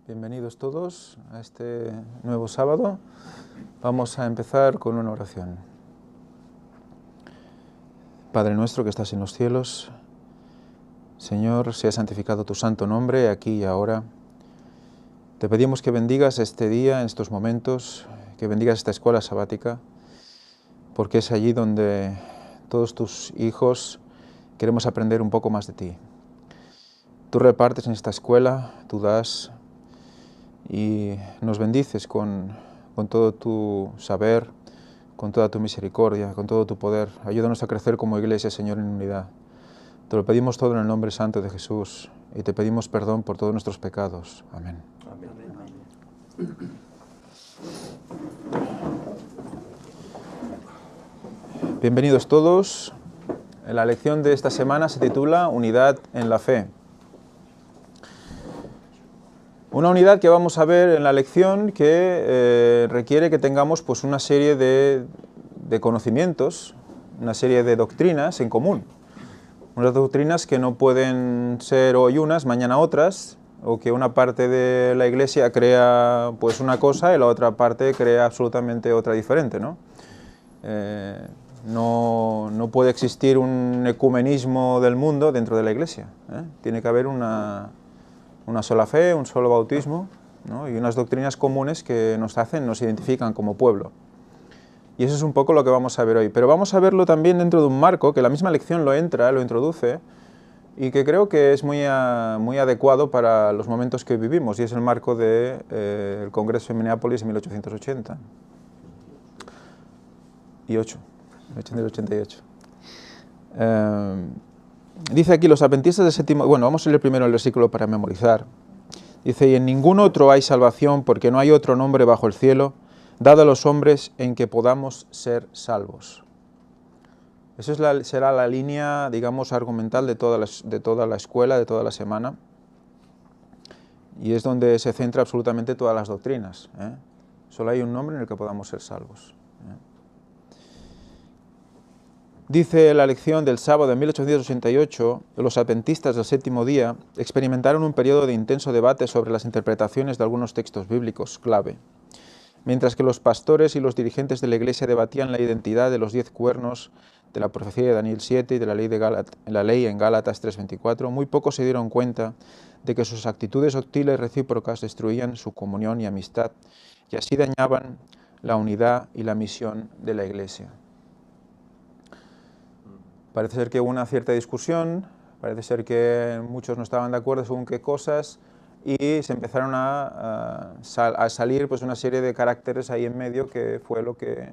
Bienvenidos todos a este nuevo sábado. Vamos a empezar con una oración. Padre nuestro que estás en los cielos, Señor, sea santificado tu santo nombre aquí y ahora. Te pedimos que bendigas este día, en estos momentos, que bendigas esta escuela sabática, porque es allí donde todos tus hijos queremos aprender un poco más de ti. Tú repartes en esta escuela, tú das y nos bendices con todo tu saber, con toda tu misericordia, con todo tu poder. Ayúdanos a crecer como iglesia, Señor, en unidad. Te lo pedimos todo en el nombre santo de Jesús y te pedimos perdón por todos nuestros pecados. Amén. Amén. Bienvenidos todos. La lección de esta semana se titula Unidad en la Fe. Una unidad que vamos a ver en la lección que requiere que tengamos pues, una serie de conocimientos, una serie de doctrinas en común. Unas doctrinas que no pueden ser hoy unas, mañana otras, o que una parte de la iglesia crea pues, una cosa y la otra parte crea absolutamente otra diferente, ¿no? No puede existir un ecumenismo del mundo dentro de la iglesia, ¿eh? Tiene que haber una sola fe, un solo bautismo, ¿no? Y unas doctrinas comunes que nos identifican como pueblo. Y eso es un poco lo que vamos a ver hoy. Pero vamos a verlo también dentro de un marco, que la misma lección lo introduce, y que creo que es muy adecuado para los momentos que vivimos, y es el marco del Congreso en Minneapolis en 1880. Y 1888. Dice aquí los adventistas del séptimo... Bueno, vamos a leer primero el versículo para memorizar. Dice, y en ningún otro hay salvación, porque no hay otro nombre bajo el cielo, dado a los hombres en que podamos ser salvos. Esa será la línea, digamos, argumental de toda la escuela, de toda la semana. Y es donde se centra absolutamente todas las doctrinas, ¿eh? Solo hay un nombre en el que podamos ser salvos, ¿eh? Dice la lección del sábado de 1888, los adventistas del séptimo día experimentaron un periodo de intenso debate sobre las interpretaciones de algunos textos bíblicos clave. Mientras que los pastores y los dirigentes de la iglesia debatían la identidad de los 10 cuernos de la profecía de Daniel 7 y de la ley en Gálatas 3:24, muy pocos se dieron cuenta de que sus actitudes hostiles recíprocas destruían su comunión y amistad y así dañaban la unidad y la misión de la iglesia. Parece ser que hubo una cierta discusión, parece ser que muchos no estaban de acuerdo según qué cosas y se empezaron a salir pues, una serie de caracteres ahí en medio que fue lo que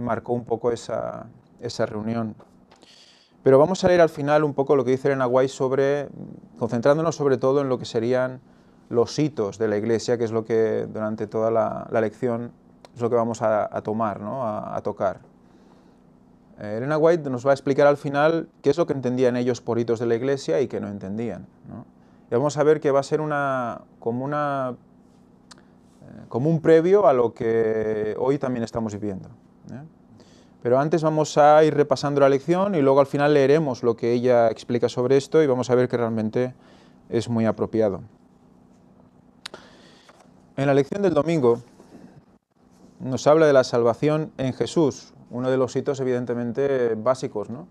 marcó un poco esa reunión. Pero vamos a leer al final un poco lo que dice Elena White concentrándonos sobre todo en lo que serían los hitos de la Iglesia, que es lo que durante toda la lección es lo que vamos a tomar, ¿no? a tocar. Elena White nos va a explicar al final qué es lo que entendían ellos por hitos de la Iglesia y que no entendían, ¿no? Y vamos a ver que va a ser como un previo a lo que hoy también estamos viviendo, ¿eh? Pero antes vamos a ir repasando la lección y luego al final leeremos lo que ella explica sobre esto y vamos a ver que realmente es muy apropiado. En la lección del domingo nos habla de la salvación en Jesús, uno de los hitos evidentemente básicos, ¿no?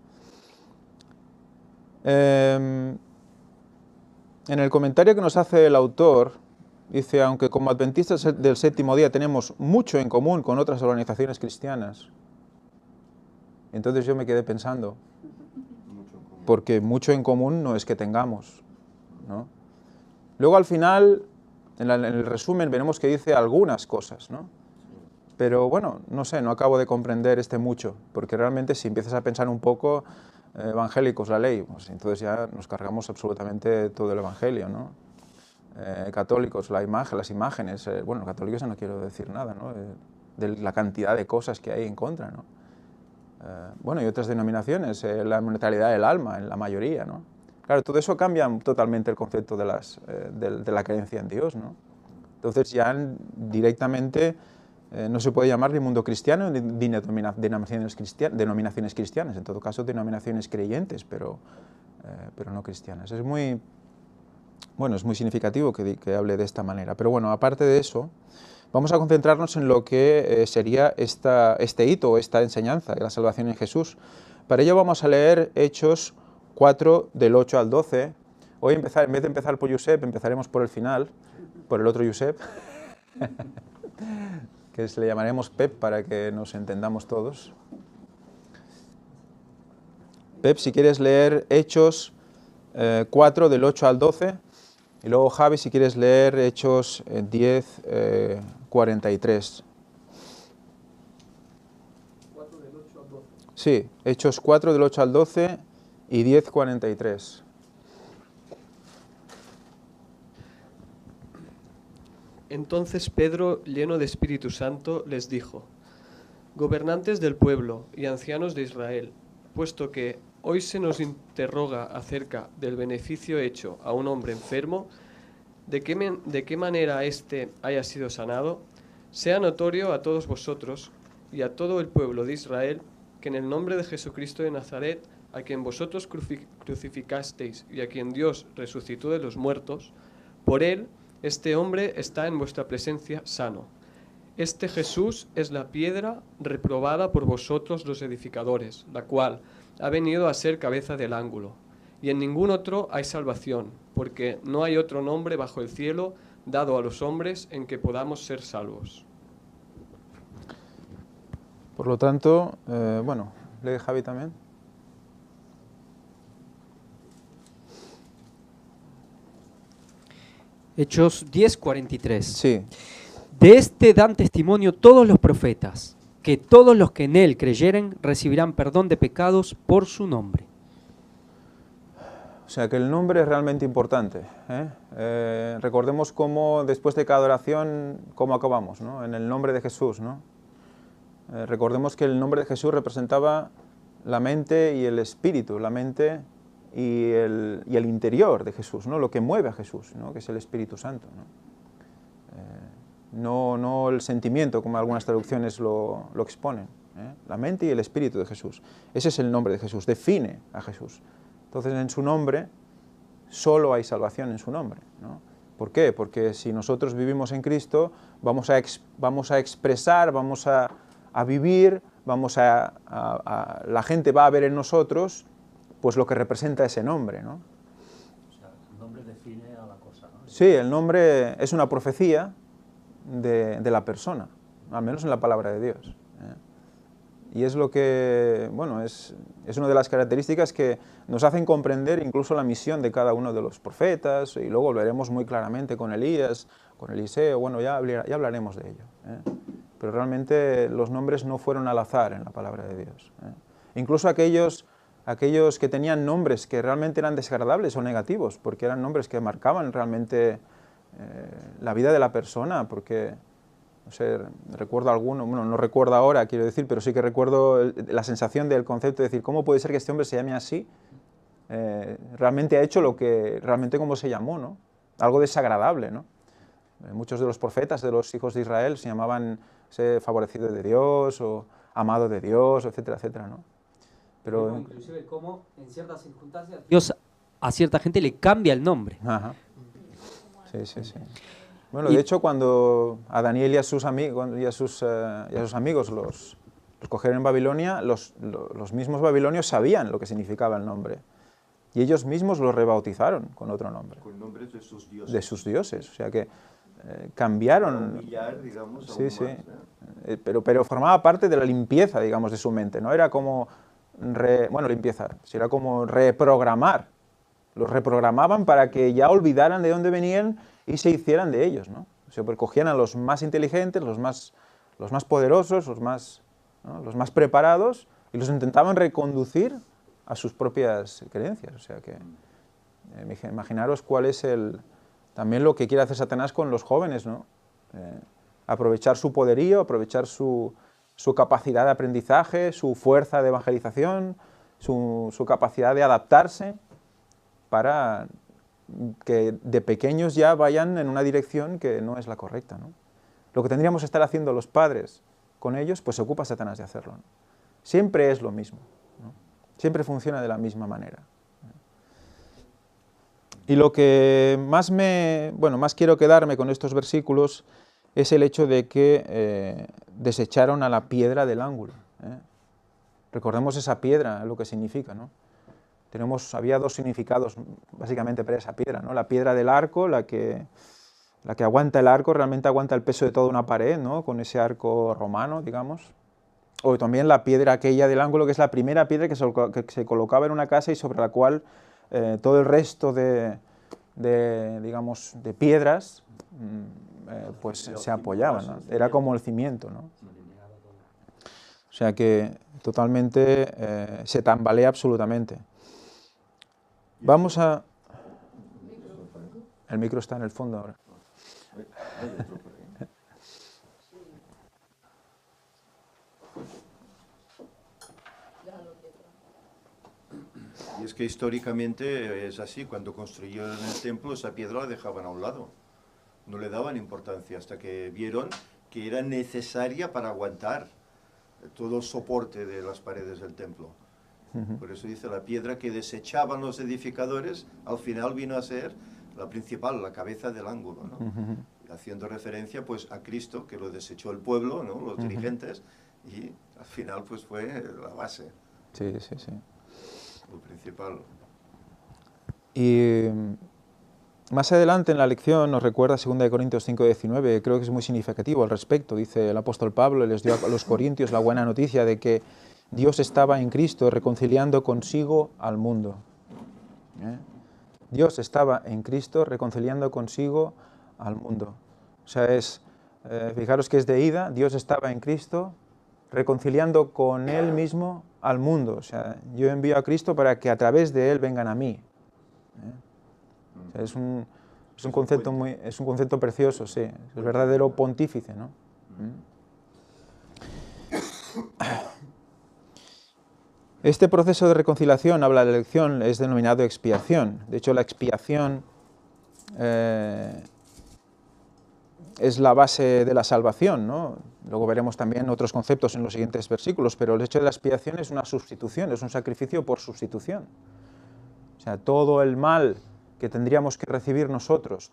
En el comentario que nos hace el autor, dice, aunque como adventistas del séptimo día tenemos mucho en común con otras organizaciones cristianas. Entonces yo me quedé pensando, porque mucho en común no es que tengamos, ¿no? Luego al final, en el resumen, veremos que dice algunas cosas, ¿no? Pero bueno, no sé, no acabo de comprender mucho, porque realmente si empiezas a pensar un poco, evangélicos, la ley, pues entonces ya nos cargamos absolutamente todo el evangelio, ¿no? Católicos, las imágenes, bueno, católicos no quiero decir nada, ¿no? De la cantidad de cosas que hay en contra, ¿no? Bueno, y otras denominaciones, la mentalidad del alma, en la mayoría, ¿no? Claro, todo eso cambia totalmente el concepto de la creencia en Dios, ¿no? Entonces ya directamente no se puede llamar ni mundo cristiano ni denominaciones cristianas, en todo caso denominaciones creyentes, pero no cristianas. Es muy Bueno, es muy significativo que hable de esta manera. Pero bueno, aparte de eso, vamos a concentrarnos en lo que sería este hito o esta enseñanza de la salvación en Jesús. Para ello vamos a leer Hechos 4, del 8 al 12. Hoy en vez de empezar por Josep, empezaremos por el final, por el otro Josep, que le llamaremos Pep para que nos entendamos todos. Pep, si quieres leer Hechos 4, del 8 al 12, y luego Javi, si quieres leer Hechos 10, 43. 4 del 8 al 12. Sí, Hechos 4, del 8 al 12 y 10, 43. Entonces Pedro, lleno de Espíritu Santo, les dijo: Gobernantes del pueblo y ancianos de Israel, puesto que hoy se nos interroga acerca del beneficio hecho a un hombre enfermo, de qué manera éste haya sido sanado, sea notorio a todos vosotros y a todo el pueblo de Israel que en el nombre de Jesucristo de Nazaret, a quien vosotros crucificasteis y a quien Dios resucitó de los muertos, por él este hombre está en vuestra presencia sano. Este Jesús es la piedra reprobada por vosotros los edificadores, la cual ha venido a ser cabeza del ángulo. Y en ningún otro hay salvación, porque no hay otro nombre bajo el cielo dado a los hombres en que podamos ser salvos. Por lo tanto, bueno, lee Javi también. Hechos 10, 43. Sí, De este dan testimonio todos los profetas, que todos los que en él creyeren recibirán perdón de pecados por su nombre. o sea que el nombre es realmente importante. Recordemos cómo después de cada oración, cómo acabamos, ¿no? En el nombre de Jesús, ¿no? Recordemos que el nombre de Jesús representaba la mente y el espíritu, la mente y el interior de Jesús, ¿no? Lo que mueve a Jesús, ¿no? Que es el Espíritu Santo, ¿no? No el sentimiento, como algunas traducciones lo exponen, la mente y el espíritu de Jesús. Ese es el nombre de Jesús, define a Jesús. Entonces, en su nombre, solo hay salvación en su nombre, ¿no? ¿Por qué? Porque si nosotros vivimos en Cristo, vamos a expresar, vamos a vivir, la gente va a ver en nosotros pues lo que representa ese nombre, ¿no? O sea, el nombre define a la cosa, ¿no? Sí, el nombre es una profecía de la persona, al menos en la palabra de Dios. Y es lo que, bueno, es una de las características que nos hacen comprender incluso la misión de cada uno de los profetas, y luego lo veremos muy claramente con Elías, con Eliseo, bueno, ya hablaremos de ello. Pero realmente los nombres no fueron al azar en la palabra de Dios. Incluso aquellos que tenían nombres que realmente eran desagradables o negativos, porque eran nombres que marcaban realmente la vida de la persona, porque, no sé, recuerdo alguno, bueno, no recuerdo ahora, quiero decir, pero sí que recuerdo la sensación del concepto de decir, ¿cómo puede ser que este hombre se llame así? Realmente ha hecho lo que, realmente como se llamó, ¿no? Algo desagradable, ¿no? Muchos de los profetas de los hijos de Israel se llamaban favorecido de Dios o amado de Dios, etcétera, etcétera, ¿no? Pero, inclusive cómo en ciertas circunstancias Dios a cierta gente le cambia el nombre. ajá. Sí, sí, sí. Bueno, de hecho, cuando a Daniel y a sus amigos los cogieron en Babilonia, los mismos babilonios sabían lo que significaba el nombre. Y ellos mismos lo rebautizaron con otro nombre. Con nombres de sus dioses. De sus dioses. O sea que cambiaron. Para humillar, digamos, Sí, aún sí. más, Pero formaba parte de la limpieza, digamos, de su mente. No era como, limpieza, era como reprogramar. Los reprogramaban para que ya olvidaran de dónde venían y se hicieran de ellos, ¿no? O sea, pues cogían a los más inteligentes, los más poderosos, los más preparados, y los intentaban reconducir a sus propias creencias. O sea que, imaginaros cuál es también lo que quiere hacer Satanás con los jóvenes, ¿no? Aprovechar su poderío, aprovechar su capacidad de aprendizaje, su fuerza de evangelización, su capacidad de adaptarse, para que de pequeños ya vayan en una dirección que no es la correcta, ¿no? Lo que tendríamos que estar haciendo los padres con ellos, pues se ocupa Satanás de hacerlo, ¿no? Siempre es lo mismo, ¿no? Siempre funciona de la misma manera. Y lo que más más quiero quedarme con estos versículos es el hecho de que desecharon a la piedra del ángulo. Recordemos esa piedra, lo que significa, ¿no? Había dos significados básicamente para esa piedra, ¿no? La piedra del arco, la que aguanta el arco, realmente aguanta el peso de toda una pared, ¿no? Con ese arco romano, digamos. O también la piedra aquella del ángulo, que es la primera piedra que se colocaba en una casa y sobre la cual todo el resto digamos, de piedras pues se apoyaban, ¿no? Era como el cimiento, ¿no? O sea que totalmente se tambalea absolutamente. Vamos a... El micro está en el fondo ahora. Y es que históricamente es así, cuando construyeron el templo esa piedra la dejaban a un lado, no le daban importancia hasta que vieron que era necesaria para aguantar todo el soporte de las paredes del templo. Por eso dice, la piedra que desechaban los edificadores al final vino a ser la principal, la cabeza del ángulo, ¿no? Haciendo referencia pues a Cristo, que lo desechó el pueblo, ¿no? Los dirigentes, y al final pues fue la base. Sí, sí, sí. Lo principal. Y más adelante en la lección nos recuerda 2 Corintios 5:19, creo que es muy significativo al respecto. Dice el apóstol Pablo, les dio a los corintios la buena noticia de que Dios estaba en Cristo reconciliando consigo al mundo. Dios estaba en Cristo reconciliando consigo al mundo. O sea, fijaros que es de ida, Dios estaba en Cristo reconciliando con Él mismo al mundo. O sea, yo envío a Cristo para que a través de Él vengan a mí. O sea, es un concepto precioso, sí, es el verdadero pontífice, ¿no? Este proceso de reconciliación, habla la lección, es denominado expiación. De hecho, la expiación es la base de la salvación, ¿no? Luego veremos también otros conceptos en los siguientes versículos, pero el hecho de la expiación es una sustitución, es un sacrificio por sustitución. O sea, todo el mal que tendríamos que recibir nosotros,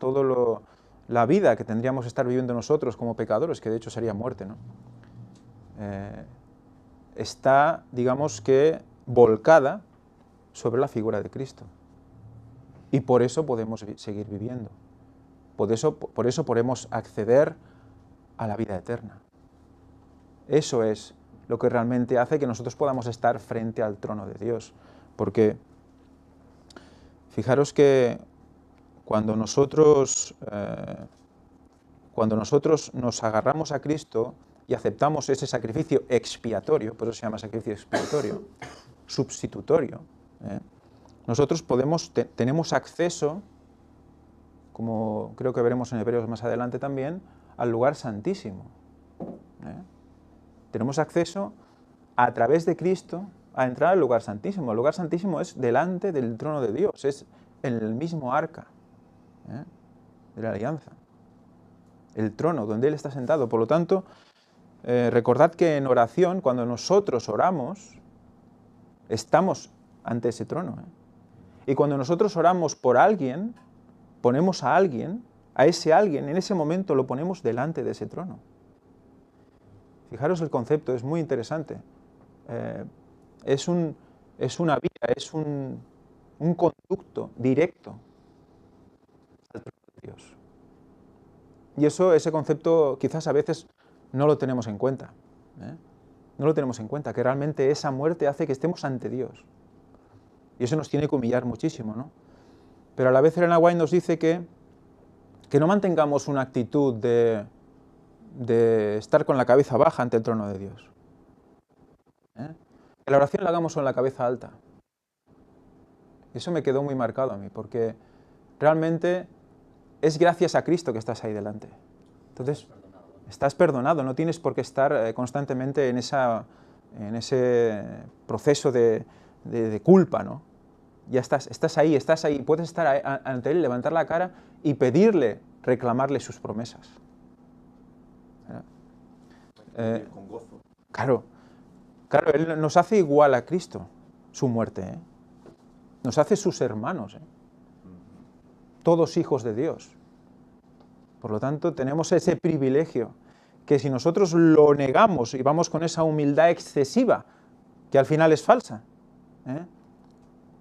la vida que tendríamos que estar viviendo nosotros como pecadores, que de hecho sería muerte, ¿no? Está, digamos que, volcada sobre la figura de Cristo. Y por eso podemos seguir viviendo. Por eso podemos acceder a la vida eterna. Eso es lo que realmente hace que nosotros podamos estar frente al trono de Dios. Porque fijaros que cuando nosotros nos agarramos a Cristo y aceptamos ese sacrificio expiatorio, por eso se llama sacrificio expiatorio, sustitutorio, nosotros tenemos acceso, como creo que veremos en Hebreos más adelante también, al lugar santísimo. Tenemos acceso a través de Cristo a entrar al lugar santísimo. El lugar santísimo es delante del trono de Dios, es en el mismo arca de la alianza, el trono donde Él está sentado. Por lo tanto, recordad que en oración, cuando nosotros oramos, estamos ante ese trono. Y cuando nosotros oramos por alguien, ponemos a ese alguien, en ese momento lo ponemos delante de ese trono. Fijaros el concepto, es muy interesante. Es una vía, es un conducto directo al trono de Dios. Y ese concepto quizás a veces no lo tenemos en cuenta. No lo tenemos en cuenta, que realmente esa muerte hace que estemos ante Dios. Y eso nos tiene que humillar muchísimo, ¿no? Pero a la vez Ellen White nos dice que no mantengamos una actitud de estar con la cabeza baja ante el trono de Dios. Que la oración la hagamos con la cabeza alta. Eso me quedó muy marcado a mí, porque realmente es gracias a Cristo que estás ahí delante. Entonces, estás perdonado, no tienes por qué estar constantemente en ese proceso de culpa, ¿no? Ya estás ahí, puedes estar ante Él, levantar la cara y pedirle, reclamarle sus promesas. Con gozo. Claro, Él nos hace igual a Cristo, su muerte, Nos hace sus hermanos, todos hijos de Dios. Por lo tanto, tenemos ese privilegio, que si nosotros lo negamos y vamos con esa humildad excesiva, que al final es falsa,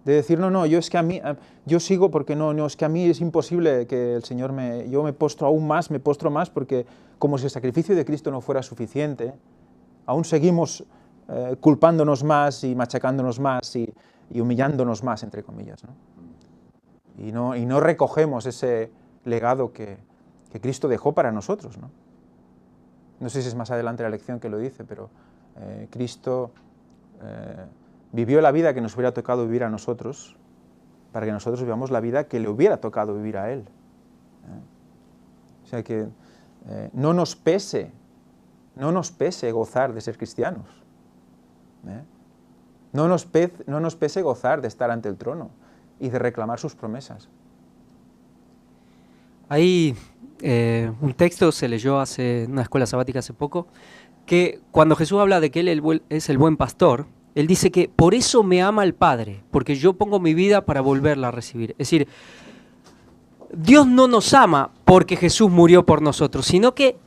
de decir, no, yo sigo porque no, es que a mí es imposible que el Señor yo me postro más, porque como si el sacrificio de Cristo no fuera suficiente, aún seguimos culpándonos más y machacándonos más y humillándonos más, entre comillas, ¿no? Y no recogemos ese legado que Cristo dejó para nosotros, ¿no? No sé si es más adelante la lección que lo dice, pero Cristo vivió la vida que nos hubiera tocado vivir a nosotros, para que nosotros vivamos la vida que le hubiera tocado vivir a Él. O sea que no nos pese gozar de ser cristianos. No nos pese gozar de estar ante el trono y de reclamar sus promesas. Hay un texto, se leyó en una escuela sabática hace poco, que cuando Jesús habla de que Él es el buen pastor, Él dice que por eso me ama el Padre, porque yo pongo mi vida para volverla a recibir. Es decir, Dios no nos ama porque Jesús murió por nosotros, sino que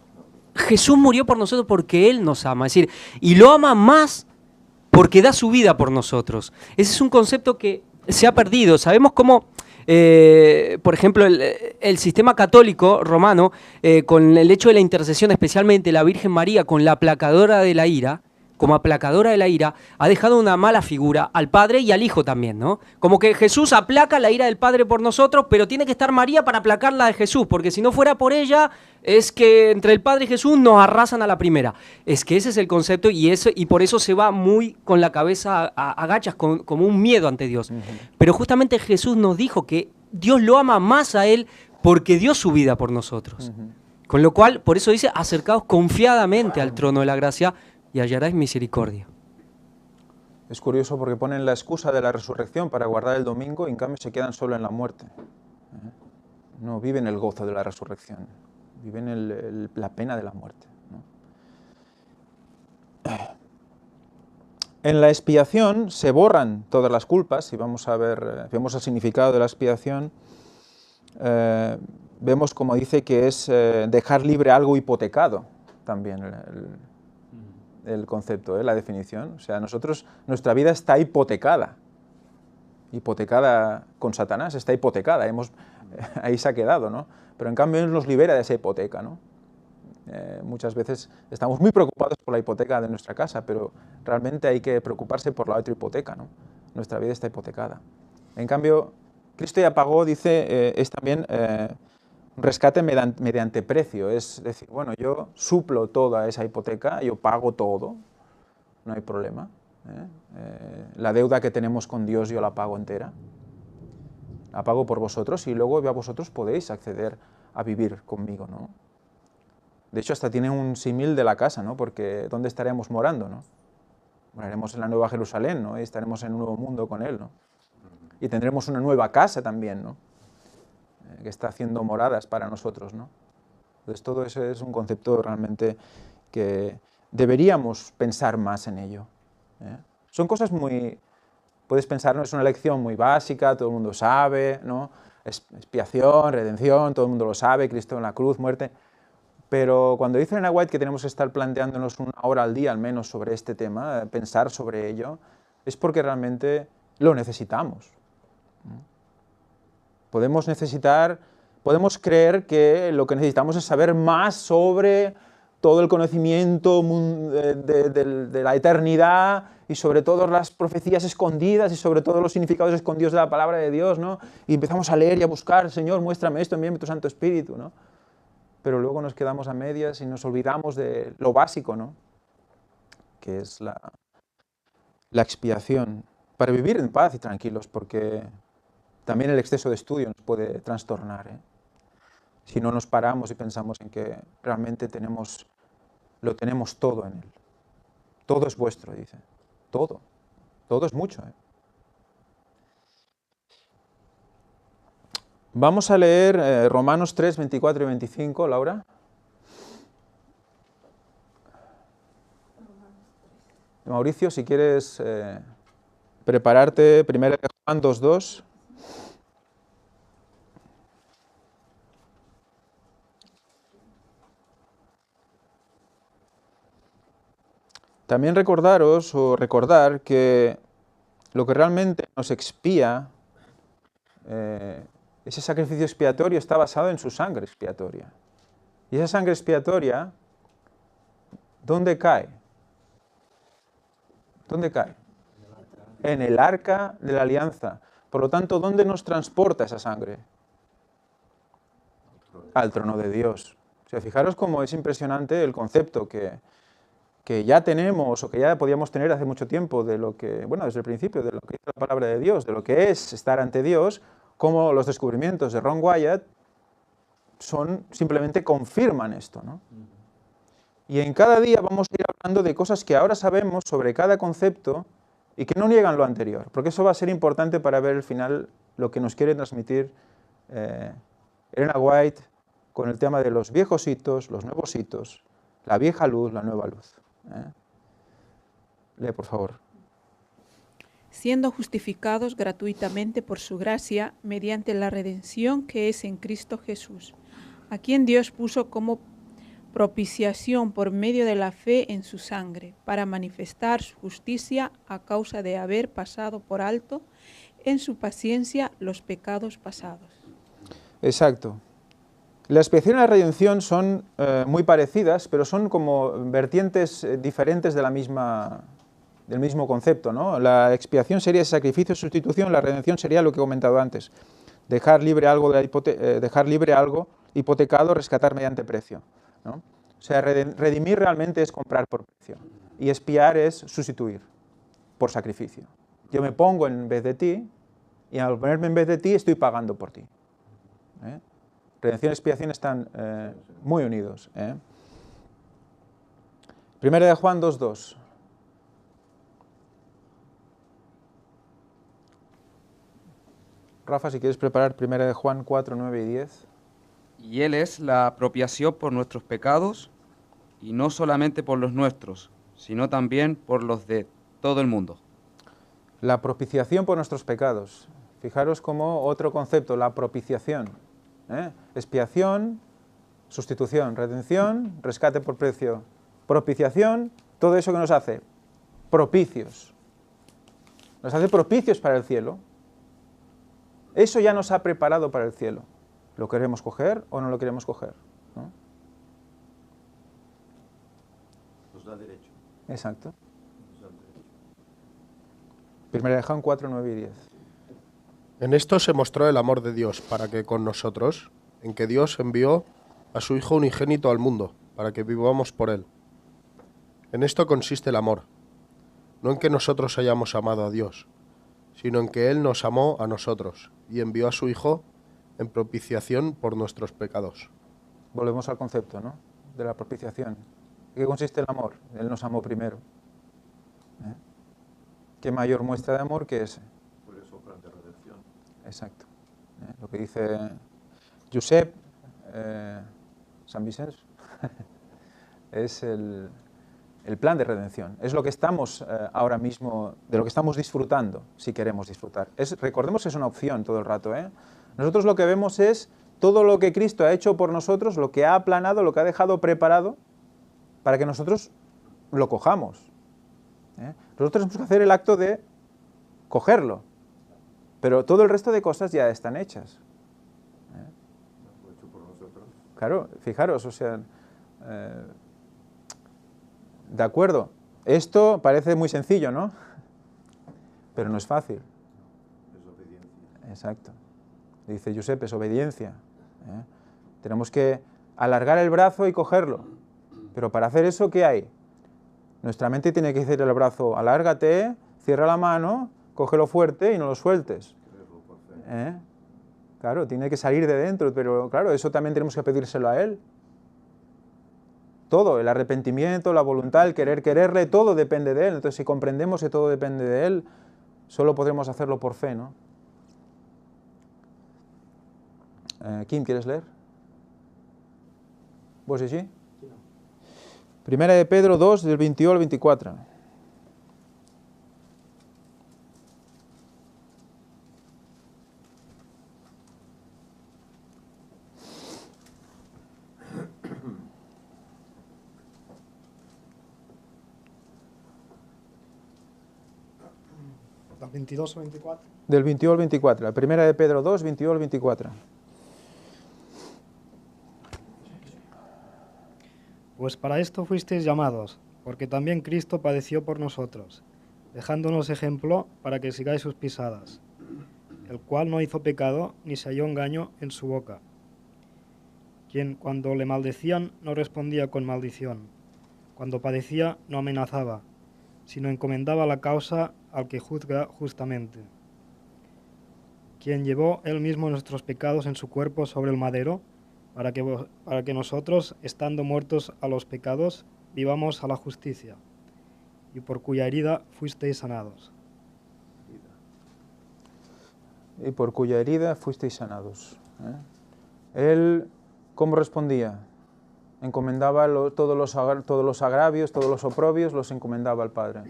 Jesús murió por nosotros porque Él nos ama. Es decir, y lo ama más porque da su vida por nosotros. Ese es un concepto que se ha perdido. Sabemos cómo, por ejemplo, el sistema católico romano, con el hecho de la intercesión, especialmente la Virgen María, con la aplacadora de la ira, como aplacadora de la ira, ha dejado una mala figura al Padre y al Hijo también, ¿no? Como que Jesús aplaca la ira del Padre por nosotros, pero tiene que estar María para aplacar la de Jesús, porque si no fuera por ella, es que entre el Padre y Jesús nos arrasan a la primera. Es que ese es el concepto y por eso se va muy con la cabeza agachas, como un miedo ante Dios. Pero justamente Jesús nos dijo que Dios lo ama más a Él porque dio su vida por nosotros. Con lo cual, por eso dice, acercaos confiadamente al trono de la gracia y hallaréis misericordia. Es curioso porque ponen la excusa de la resurrección para guardar el domingo y en cambio se quedan solo en la muerte. No viven el gozo de la resurrección, viven la pena de la muerte, ¿no? En la expiación se borran todas las culpas, y vemos el significado de la expiación, vemos como dice que es dejar libre algo hipotecado también el concepto, la definición. O sea, nuestra vida está hipotecada con Satanás, está hipotecada, ahí se ha quedado, ¿no? Pero en cambio Él nos libera de esa hipoteca, ¿no? Muchas veces estamos muy preocupados por la hipoteca de nuestra casa, pero realmente hay que preocuparse por la otra hipoteca, ¿no? Nuestra vida está hipotecada. En cambio, Cristo ya pagó, dice, es también un rescate mediante precio, es decir, bueno, yo suplo toda esa hipoteca, yo pago todo, no hay problema. La deuda que tenemos con Dios yo la pago entera, la pago por vosotros y luego ya vosotros podéis acceder a vivir conmigo, ¿no? De hecho, hasta tiene un símil de la casa, ¿no? Porque ¿dónde estaremos morando, no? Moraremos en la Nueva Jerusalén, ¿no? Y estaremos en un nuevo mundo con Él, ¿no? Y tendremos una nueva casa también, ¿no? Que está haciendo moradas para nosotros, ¿no? Entonces todo eso es un concepto realmente que deberíamos pensar más en ello. Son cosas puedes pensar, ¿no? Es una lección muy básica, todo el mundo sabe, ¿no? Expiación, redención, todo el mundo lo sabe, Cristo en la cruz, muerte. Pero cuando dice Elena White que tenemos que estar planteándonos una hora al día al menos sobre este tema, pensar sobre ello, es porque realmente lo necesitamos. Podemos creer que lo que necesitamos es saber más sobre todo el conocimiento de la eternidad y sobre todas las profecías escondidas y sobre todos los significados escondidos de la palabra de Dios, ¿no? Y empezamos a leer y a buscar, Señor, muéstrame esto, envíame tu Santo Espíritu, ¿no? Pero luego nos quedamos a medias y nos olvidamos de lo básico, ¿no? Que es la expiación, para vivir en paz y tranquilos, porque también el exceso de estudio nos puede trastornar, si no nos paramos y pensamos en que realmente lo tenemos todo en Él. Todo es vuestro, dice. Todo. Todo es mucho. Vamos a leer Romanos 3, 24 y 25, Laura. Mauricio, si quieres prepararte, 1 Juan 2, 2. También recordaros o recordar que lo que realmente nos expía, ese sacrificio expiatorio está basado en su sangre expiatoria. Y esa sangre expiatoria, ¿dónde cae? ¿Dónde cae? En el arca de la alianza. Por lo tanto, ¿dónde nos transporta esa sangre? Al trono de Dios. O sea, fijaros cómo es impresionante el concepto que ya tenemos o que ya podíamos tener hace mucho tiempo de lo que, bueno, desde el principio, de lo que es la palabra de Dios, de lo que es estar ante Dios, como los descubrimientos de Ron Wyatt simplemente confirman esto, ¿no? Y en cada día vamos a ir hablando de cosas que ahora sabemos sobre cada concepto y que no niegan lo anterior, porque eso va a ser importante para ver al final lo que nos quiere transmitir Elena White con el tema de los viejos hitos, los nuevos hitos, la vieja luz, la nueva luz. Lee, por favor. Siendo justificados gratuitamente por su gracia, mediante la redención que es en Cristo Jesús, a quien Dios puso como propiciación por medio de la fe en su sangre, para manifestar su justicia a causa de haber pasado por alto en su paciencia los pecados pasados. Exacto. La expiación y la redención son muy parecidas, pero son como vertientes diferentes de del mismo concepto, ¿no? La expiación sería ese sacrificio de sustitución, la redención sería lo que he comentado antes, dejar libre algo hipotecado, rescatar mediante precio, ¿no? O sea, redimir realmente es comprar por precio y expiar es sustituir por sacrificio. Yo me pongo en vez de ti y al ponerme en vez de ti estoy pagando por ti. Redención y expiación están muy unidos. Primera de Juan 2:2. Rafa, si quieres preparar Primera de Juan 4:9 y 10. Y Él es la apropiación por nuestros pecados, y no solamente por los nuestros, sino también por los de todo el mundo. La propiciación por nuestros pecados. Fijaros como otro concepto, la propiciación. Expiación, sustitución, redención, rescate por precio, propiciación, todo eso que nos hace propicios. Nos hace propicios para el cielo. Eso ya nos ha preparado para el cielo. ¿Lo queremos coger o no lo queremos coger? ¿No? Nos da derecho. Exacto. Nos da derecho. Primera de Juan 4, 9 y 10. En esto se mostró el amor de Dios para que con nosotros, en que Dios envió a su Hijo unigénito al mundo, para que vivamos por Él. En esto consiste el amor, no en que nosotros hayamos amado a Dios, sino en que Él nos amó a nosotros y envió a su Hijo en propiciación por nuestros pecados. Volvemos al concepto, ¿no?, de la propiciación. ¿En qué consiste el amor? Él nos amó primero. ¿Qué mayor muestra de amor que ese? Por eso plan de redención. Exacto. Lo que dice Josep San Vicente es el plan de redención. Es lo que estamos ahora mismo, de lo que estamos disfrutando, si queremos disfrutar. Recordemos que es una opción todo el rato. Nosotros lo que vemos es todo lo que Cristo ha hecho por nosotros, lo que ha aplanado, lo que ha dejado preparado para que nosotros lo cojamos. Nosotros tenemos que hacer el acto de cogerlo, pero todo el resto de cosas ya están hechas. Lo hecho por nosotros. Claro, fijaros, o sea, de acuerdo, esto parece muy sencillo, ¿no? Pero no es fácil. Es obediencia. Exacto. Dice Josep, es obediencia. Tenemos que alargar el brazo y cogerlo. Pero para hacer eso, ¿qué hay? Nuestra mente tiene que decir el brazo, alárgate, cierra la mano, cógelo fuerte y no lo sueltes. Creerlo por fe. Claro, tiene que salir de dentro, pero claro, eso también tenemos que pedírselo a Él. Todo, el arrepentimiento, la voluntad, el quererle, todo depende de Él. Entonces, si comprendemos que todo depende de Él, solo podremos hacerlo por fe, ¿no? Kim, ¿quieres leer? ¿Vos sí? Sí. Primera de Pedro 2, del 21 al 24. ¿La 22 o 24? Del 21 al 24. La primera de Pedro 2, 21 al 24. Pues para esto fuisteis llamados, porque también Cristo padeció por nosotros, dejándonos ejemplo para que sigáis sus pisadas, el cual no hizo pecado ni se halló engaño en su boca, quien cuando le maldecían no respondía con maldición, cuando padecía no amenazaba, sino encomendaba la causa al que juzga justamente, quien llevó él mismo nuestros pecados en su cuerpo sobre el madero, para que nosotros, estando muertos a los pecados, vivamos a la justicia, y por cuya herida fuisteis sanados. Y por cuya herida fuisteis sanados. Él, ¿cómo respondía? Encomendaba todos los agravios, todos los oprobios, los encomendaba al Padre.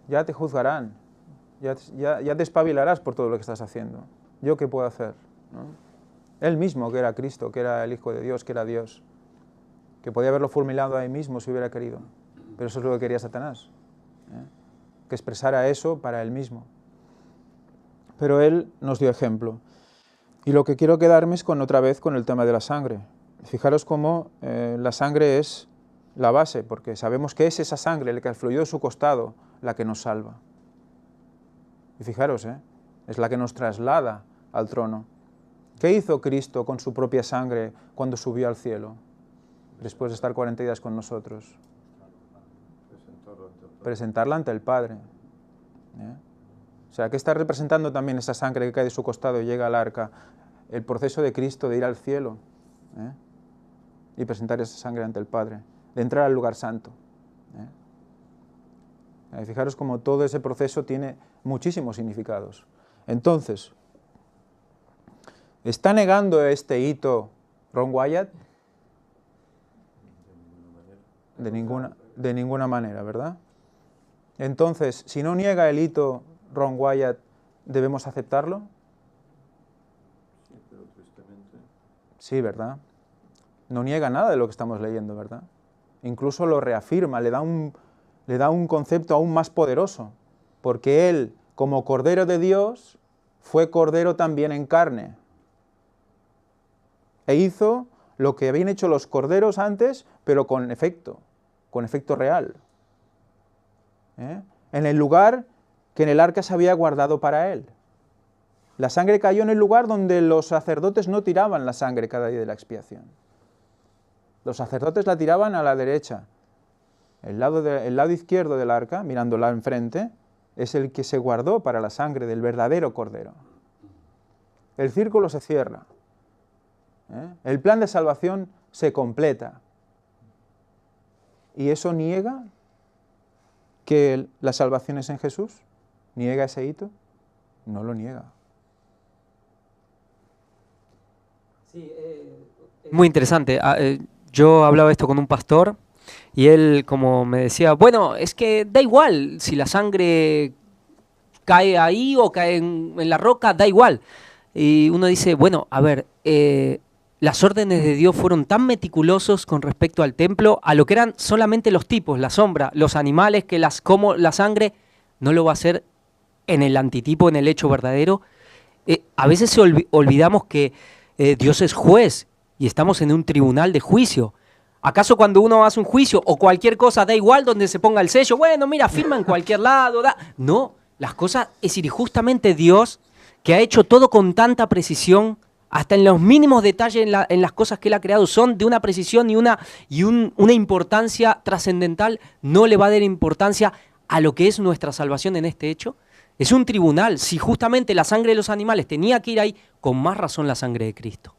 Ya te juzgarán, ya te espabilarás por todo lo que estás haciendo. ¿Yo qué puedo hacer? ¿No? Él mismo, que era Cristo, que era el Hijo de Dios, que era Dios, que podía haberlo fulminado ahí mismo si hubiera querido. Pero eso es lo que quería Satanás, que expresara eso para él mismo. Pero él nos dio ejemplo. Y lo que quiero quedarme es otra vez con el tema de la sangre. Fijaros cómo la sangre es la base, porque sabemos que es esa sangre, la que fluyó de su costado, la que nos salva. Y fijaros, es la que nos traslada al trono. ¿Qué hizo Cristo con su propia sangre cuando subió al cielo, después de estar 40 días con nosotros? Presentarla ante el Padre. O sea, ¿qué está representando también esa sangre que cae de su costado y llega al arca? El proceso de Cristo de ir al cielo y presentar esa sangre ante el Padre, de entrar al lugar santo. Fijaros cómo todo ese proceso tiene muchísimos significados. Entonces, ¿está negando este hito Ron Wyatt? De ninguna manera, ¿verdad? Entonces, si no niega el hito Ron Wyatt, ¿debemos aceptarlo? Sí, pero tristemente. Sí, ¿verdad? No niega nada de lo que estamos leyendo, ¿verdad? Incluso lo reafirma, le da un concepto aún más poderoso, porque él, como Cordero de Dios, fue Cordero también en carne. E hizo lo que habían hecho los corderos antes, pero con efecto real. En el lugar que en el arca se había guardado para él. La sangre cayó en el lugar donde los sacerdotes no tiraban la sangre cada día de la expiación. Los sacerdotes la tiraban a la derecha. El lado izquierdo del arca, mirándola enfrente, es el que se guardó para la sangre del verdadero cordero. El círculo se cierra. El plan de salvación se completa. ¿Y eso niega que la salvación es en Jesús? ¿Niega ese hito? No lo niega. Sí, muy interesante. Yo hablaba esto con un pastor y él como me decía, bueno, es que da igual si la sangre cae ahí o cae en la roca, da igual. Y uno dice, bueno, a ver, las órdenes de Dios fueron tan meticulosos con respecto al templo, a lo que eran solamente los tipos, la sombra, los animales, como la sangre, no lo va a hacer en el antitipo, en el hecho verdadero. A veces olvidamos que Dios es juez y estamos en un tribunal de juicio. ¿Acaso cuando uno hace un juicio o cualquier cosa da igual donde se ponga el sello? Bueno, mira, firma en cualquier lado. No, las cosas, es decir, justamente Dios, que ha hecho todo con tanta precisión, hasta en los mínimos detalles en las cosas que Él ha creado, son de una precisión y una importancia trascendental, no le va a dar importancia a lo que es nuestra salvación en este hecho. Es un tribunal. Si justamente la sangre de los animales tenía que ir ahí, con más razón la sangre de Cristo.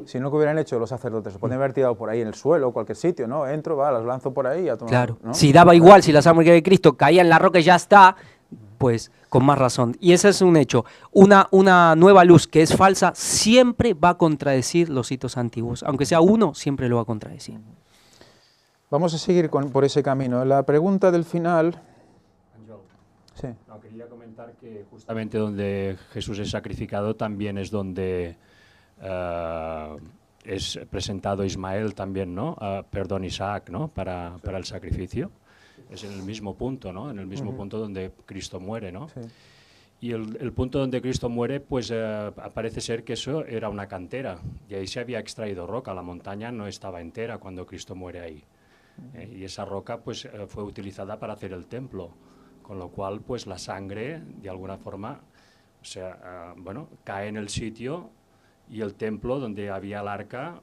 Si no, que hubieran hecho los sacerdotes, se podrían haber tirado por ahí en el suelo o cualquier sitio, ¿no? Entro, las lanzo por ahí y a tomar. Claro, ¿no? si daba igual, si la sangre de Cristo caía en la roca y ya está, pues con más razón. Y ese es un hecho. Una nueva luz que es falsa siempre va a contradecir los hitos antiguos. Aunque sea uno, siempre lo va a contradecir. Vamos a seguir por ese camino. La pregunta del final... Sí. No, quería comentar que justamente donde Jesús es sacrificado también es donde es presentado Ismael también, ¿no? Perdón, Isaac, ¿no? Para el sacrificio. Es en el mismo punto, ¿no? En el mismo punto donde Cristo muere, ¿no? Sí. Y el punto donde Cristo muere, pues parece ser que eso era una cantera, y ahí se había extraído roca, la montaña no estaba entera cuando Cristo muere ahí. Y esa roca pues fue utilizada para hacer el templo, con lo cual pues la sangre, de alguna forma, o sea, bueno, cae en el sitio, y el templo donde había el arca,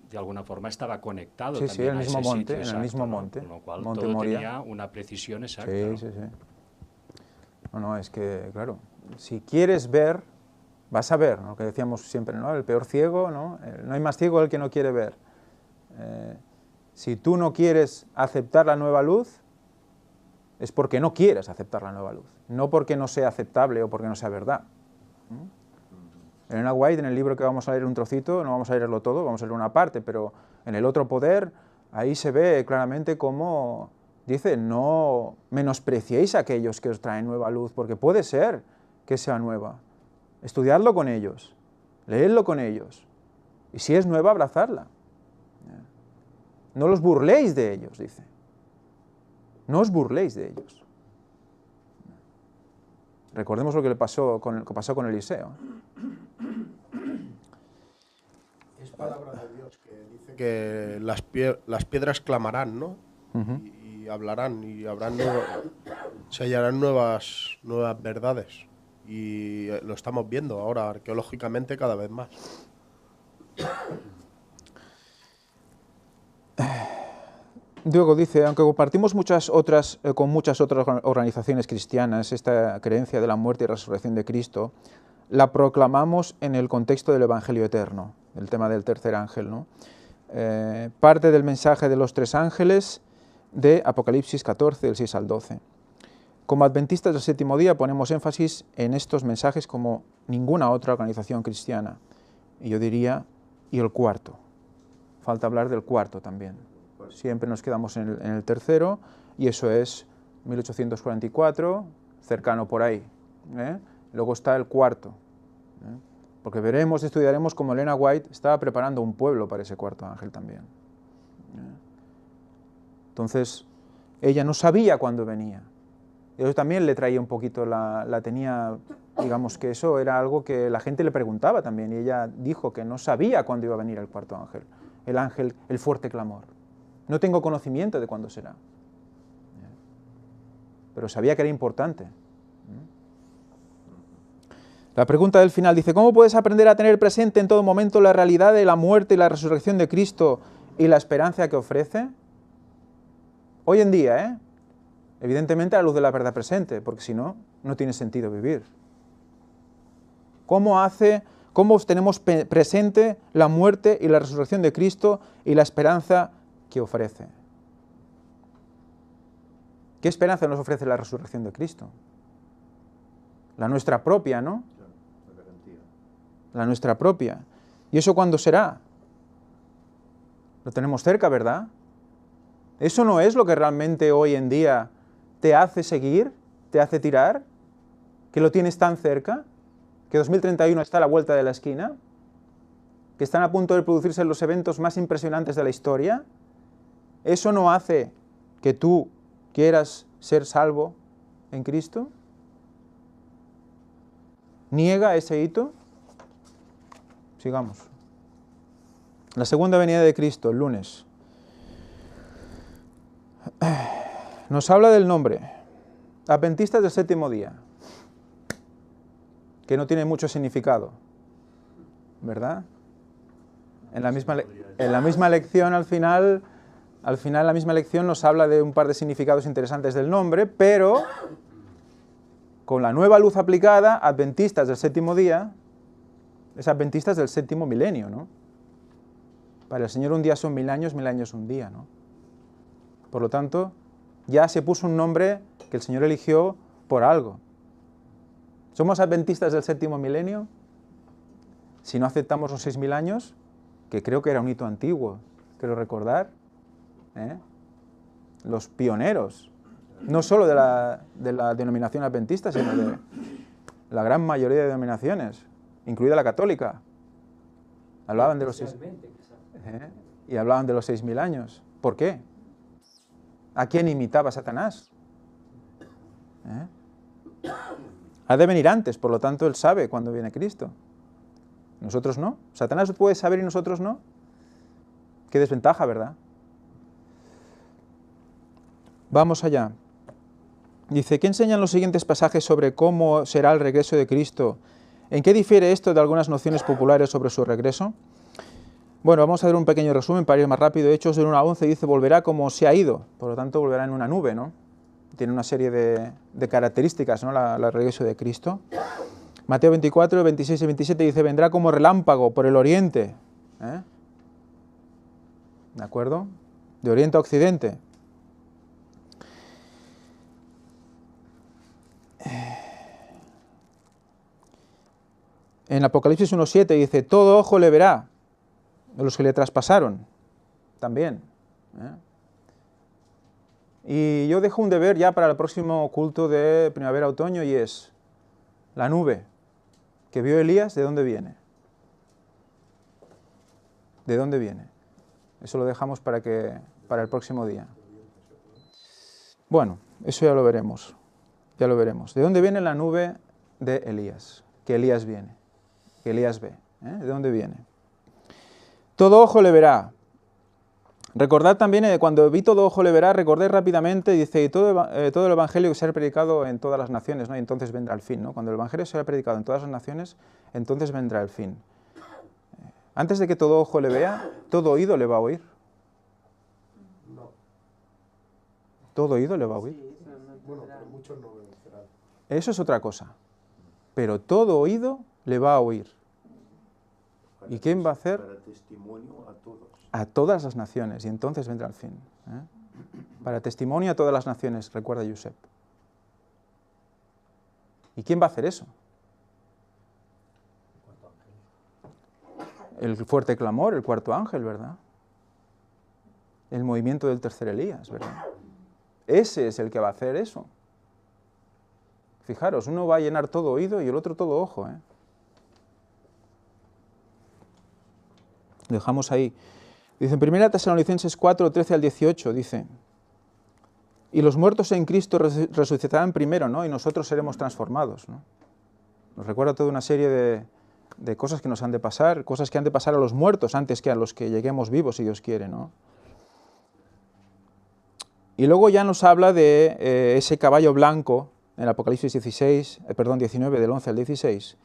de alguna forma estaba conectado Sí, también en el mismo a ese monte, sitio, en el exacto, mismo ¿no? monte, Con lo cual Monte todo Moria. tenía una precisión exacta, Sí, ¿no? sí, sí. No, es que, claro, si quieres ver, vas a ver, ¿no? Lo que decíamos siempre, ¿no? El peor ciego, ¿no? No hay más ciego el que no quiere ver. Si tú no quieres aceptar la nueva luz, es porque no quieres aceptar la nueva luz, no porque no sea aceptable o porque no sea verdad. Elena White, en el libro que vamos a leer un trocito, no vamos a leerlo todo, vamos a leer una parte, pero en El otro poder, ahí se ve claramente cómo dice, no menospreciéis a aquellos que os traen nueva luz, porque puede ser que sea nueva. Estudiadlo con ellos, leedlo con ellos, y si es nueva, abrazadla. No los burléis de ellos, dice. No os burléis de ellos. Recordemos lo que pasó con Eliseo. Es palabra de Dios que dice que las piedras clamarán, ¿no? Y hablarán, y se hallarán nuevas verdades. Y lo estamos viendo ahora arqueológicamente cada vez más. Diego dice, aunque compartimos con muchas otras organizaciones cristianas esta creencia de la muerte y resurrección de Cristo, la proclamamos en el contexto del Evangelio eterno, el tema del tercer ángel, ¿no? Parte del mensaje de los tres ángeles de Apocalipsis 14, del 6 al 12. Como adventistas del séptimo día ponemos énfasis en estos mensajes como ninguna otra organización cristiana. Y yo diría, y el cuarto. Falta hablar del cuarto también. Siempre nos quedamos en el tercero, y eso es 1844, cercano por ahí. Luego está el cuarto. Porque estudiaremos cómo Elena White estaba preparando un pueblo para ese cuarto ángel también. Entonces, ella no sabía cuándo venía. Eso también le traía un poquito, la tenía, digamos que eso era algo que la gente le preguntaba también, y ella dijo que no sabía cuándo iba a venir el cuarto ángel, el fuerte clamor. No tengo conocimiento de cuándo será. Pero sabía que era importante. La pregunta del final dice, ¿cómo puedes aprender a tener presente en todo momento la realidad de la muerte y la resurrección de Cristo y la esperanza que ofrece? Hoy en día, evidentemente a la luz de la verdad presente, porque si no, no tiene sentido vivir. ¿Cómo tenemos presente la muerte y la resurrección de Cristo y la esperanza que ofrece? ¿Qué esperanza nos ofrece la resurrección de Cristo? La nuestra propia, ¿no? La nuestra propia. ¿Y eso cuándo será? Lo tenemos cerca, ¿verdad? ¿Eso no es lo que realmente hoy en día te hace seguir, te hace tirar? ¿Que lo tienes tan cerca? ¿Que 2031 está a la vuelta de la esquina? ¿Que están a punto de producirse los eventos más impresionantes de la historia? ¿Eso no hace que tú quieras ser salvo en Cristo? ¿Niega ese hito? Sigamos. La segunda venida de Cristo, el lunes. Nos habla del nombre, adventistas del séptimo día, que no tiene mucho significado, ¿verdad? En la misma lección, al final la misma lección nos habla de un par de significados interesantes del nombre, pero con la nueva luz aplicada, adventistas del séptimo día, es adventistas del séptimo milenio, ¿no? Para el Señor un día son 1000 años un día, ¿no? Por lo tanto, ya se puso un nombre que el Señor eligió por algo. ¿Somos adventistas del séptimo milenio? Si no aceptamos los 6000 años, que creo que era un hito antiguo, quiero recordar, los pioneros, no solo de la denominación adventista, sino de la gran mayoría de denominaciones, incluida la católica, hablaban de los 6000 años. ¿Por qué? ¿A quién imitaba Satanás? Ha de venir antes, por lo tanto él sabe cuándo viene Cristo. Nosotros no. Satanás puede saber y nosotros no. Qué desventaja, ¿verdad? Vamos allá. Dice, ¿qué enseñan los siguientes pasajes sobre cómo será el regreso de Cristo? ¿En qué difiere esto de algunas nociones populares sobre su regreso? Bueno, vamos a ver un pequeño resumen para ir más rápido. Hechos del 1 a 11 dice, volverá como se ha ido, por lo tanto volverá en una nube, ¿no? Tiene una serie de características, ¿no? El regreso de Cristo. Mateo 24, 26 y 27 dice, vendrá como relámpago por el oriente. ¿De acuerdo? De oriente a occidente. En Apocalipsis 1.7 dice, todo ojo le verá, de los que le traspasaron, también. Y yo dejo un deber ya para el próximo culto de primavera-otoño y es la nube que vio Elías, ¿de dónde viene? ¿De dónde viene? Eso lo dejamos para el próximo día. Bueno, eso ya lo veremos. Ya lo veremos. ¿De dónde viene la nube de Elías? Que Elías viene, que Elías ve. ¿De dónde viene? Todo ojo le verá. Recordad también, cuando vi todo ojo le verá, recordé rápidamente, dice, y todo el evangelio que será predicado en todas las naciones, ¿no? Y entonces vendrá el fin, ¿no? Cuando el evangelio será predicado en todas las naciones, entonces vendrá el fin. Antes de que todo ojo le vea, todo oído le va a oír. Todo oído le va a oír. Bueno, pero muchos no obedecerán. Eso es otra cosa. Pero todo oído le va a oír. ¿Y quién va a hacer? Para testimonio a todos. A todas las naciones, y entonces vendrá el fin. Para testimonio a todas las naciones, recuerda Josep. ¿Y quién va a hacer eso? El fuerte clamor, el cuarto ángel, ¿verdad? El movimiento del tercer Elías, ¿verdad? Ese es el que va a hacer eso. Fijaros, uno va a llenar todo oído y el otro todo ojo. Lo dejamos ahí. Dice en 1 Tesalonicenses 4, 13 al 18, dice, y los muertos en Cristo resucitarán primero, ¿no? Y nosotros seremos transformados, ¿no? Nos recuerda toda una serie de cosas que nos han de pasar, cosas que han de pasar a los muertos antes que a los que lleguemos vivos, si Dios quiere, ¿no? Y luego ya nos habla de ese caballo blanco, en el Apocalipsis 19, del 11 al 16,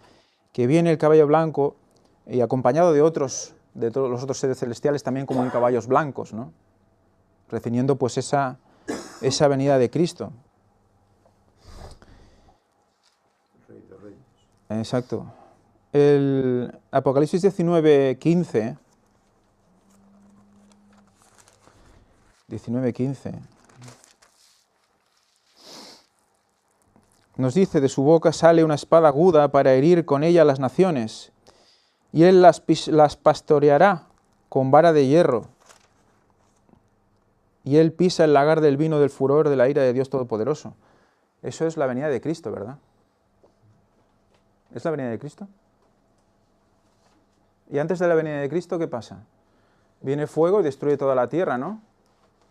que viene el caballo blanco y acompañado de todos los otros seres celestiales también como en caballos blancos, ¿no? Refiriendo pues esa venida de Cristo. Rey de Reyes. Exacto. El Apocalipsis 19, 15. 19:15. Nos dice, de su boca sale una espada aguda para herir con ella a las naciones, y él las pastoreará con vara de hierro, y él pisa el lagar del vino del furor de la ira de Dios Todopoderoso. Eso es la venida de Cristo, ¿verdad? ¿Es la venida de Cristo? Y antes de la venida de Cristo, ¿qué pasa? Viene fuego y destruye toda la tierra, ¿no?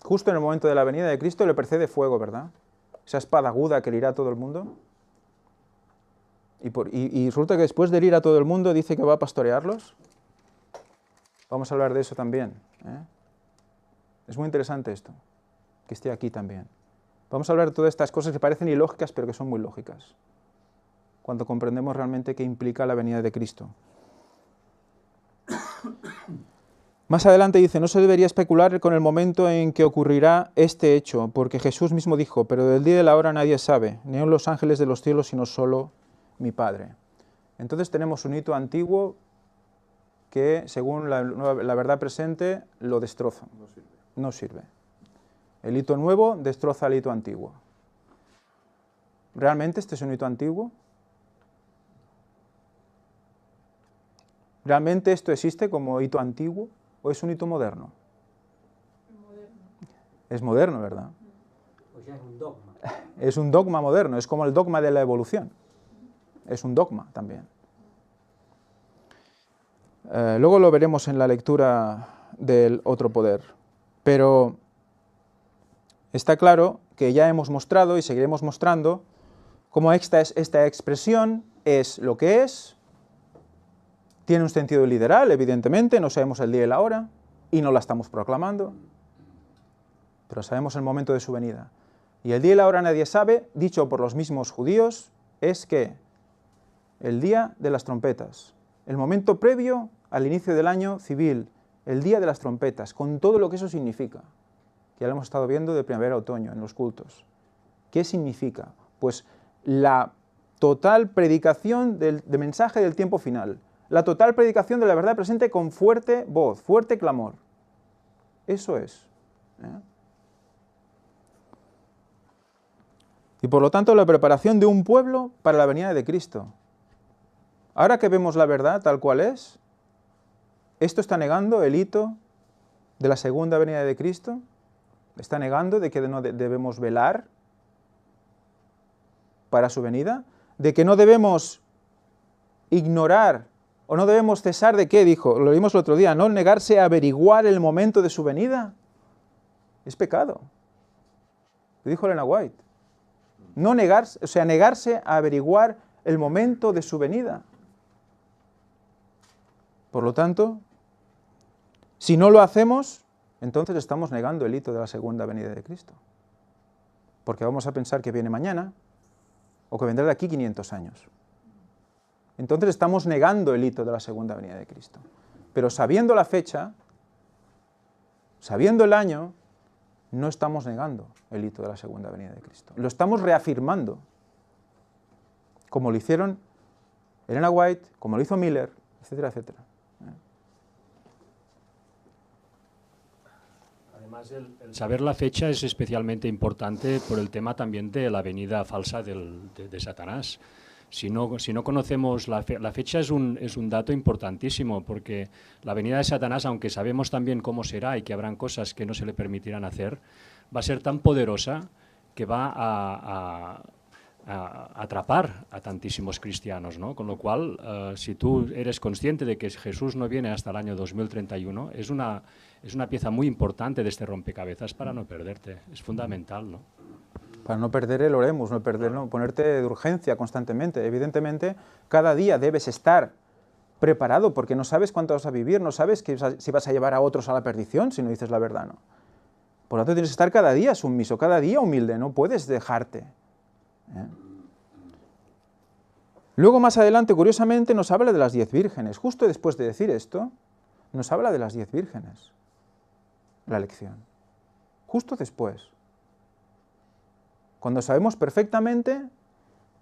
Justo en el momento de la venida de Cristo le precede fuego, ¿verdad? Esa espada aguda que herirá a todo el mundo. Y resulta que después de herir a todo el mundo dice que va a pastorearlos. Vamos a hablar de eso también. Es muy interesante esto, que esté aquí también. Vamos a hablar de todas estas cosas que parecen ilógicas, pero que son muy lógicas, cuando comprendemos realmente qué implica la venida de Cristo. Más adelante dice, no se debería especular con el momento en que ocurrirá este hecho, porque Jesús mismo dijo, pero del día y de la hora nadie sabe, ni aun los ángeles de los cielos, sino solo mi Padre. Entonces tenemos un hito antiguo que, según la verdad presente, lo destroza. No sirve. El hito nuevo destroza el hito antiguo. ¿Realmente este es un hito antiguo? ¿Realmente esto existe como hito antiguo o es un hito moderno? Es moderno, ¿verdad? Pues ya es un dogma. Es un dogma moderno, es como el dogma de la evolución. Es un dogma también. Luego lo veremos en la lectura del otro poder. Pero Está claro que ya hemos mostrado y seguiremos mostrando cómo esta expresión es lo que es, tiene un sentido literal, evidentemente, no sabemos el día y la hora, y no la estamos proclamando, pero sabemos el momento de su venida. Y el día y la hora nadie sabe, dicho por los mismos judíos, es que el día de las trompetas, el momento previo al inicio del año civil, el día de las trompetas, con todo lo que eso significa, que ya lo hemos estado viendo de primavera a otoño en los cultos. ¿Qué significa? Pues la total predicación del mensaje del tiempo final, la total predicación de la verdad presente con fuerte voz, fuerte clamor. Eso es. Y por lo tanto la preparación de un pueblo para la venida de Cristo. Ahora que vemos la verdad tal cual es, ¿esto está negando el hito de la segunda venida de Cristo? ¿Está negando de que no debemos velar para su venida? ¿De que no debemos ignorar o no debemos cesar de qué? Dijo, lo vimos el otro día, no negarse a averiguar el momento de su venida. Es pecado. Lo dijo Elena White. No negarse, o sea, negarse a averiguar el momento de su venida. Por lo tanto, si no lo hacemos, entonces estamos negando el hito de la segunda venida de Cristo. Porque vamos a pensar que viene mañana o que vendrá de aquí 500 años. Entonces estamos negando el hito de la segunda venida de Cristo. Pero sabiendo la fecha, sabiendo el año, no estamos negando el hito de la segunda venida de Cristo. Lo estamos reafirmando, como lo hicieron Elena White, como lo hizo Miller, etcétera, etcétera. Además, el saber la fecha es especialmente importante por el tema también de la venida falsa de Satanás. Si no conocemos la fecha es un dato importantísimo, porque la venida de Satanás, aunque sabemos también cómo será y que habrán cosas que no se le permitirán hacer, va a ser tan poderosa que va a atrapar a tantísimos cristianos, ¿no? Con lo cual, si tú eres consciente de que Jesús no viene hasta el año 2031, es una pieza muy importante de este rompecabezas para no perderte. Es fundamental, ¿no? Para no perder el oremus, no ponerte de urgencia constantemente. Evidentemente, cada día debes estar preparado, porque no sabes cuánto vas a vivir, no sabes si vas a llevar a otros a la perdición si no dices la verdad, ¿no? Por lo tanto, tienes que estar cada día sumiso, cada día humilde, no puedes dejarte. Luego, más adelante, curiosamente, nos habla de las 10 vírgenes. Justo después de decir esto, nos habla de las 10 vírgenes, la lección. Justo después. Cuando sabemos perfectamente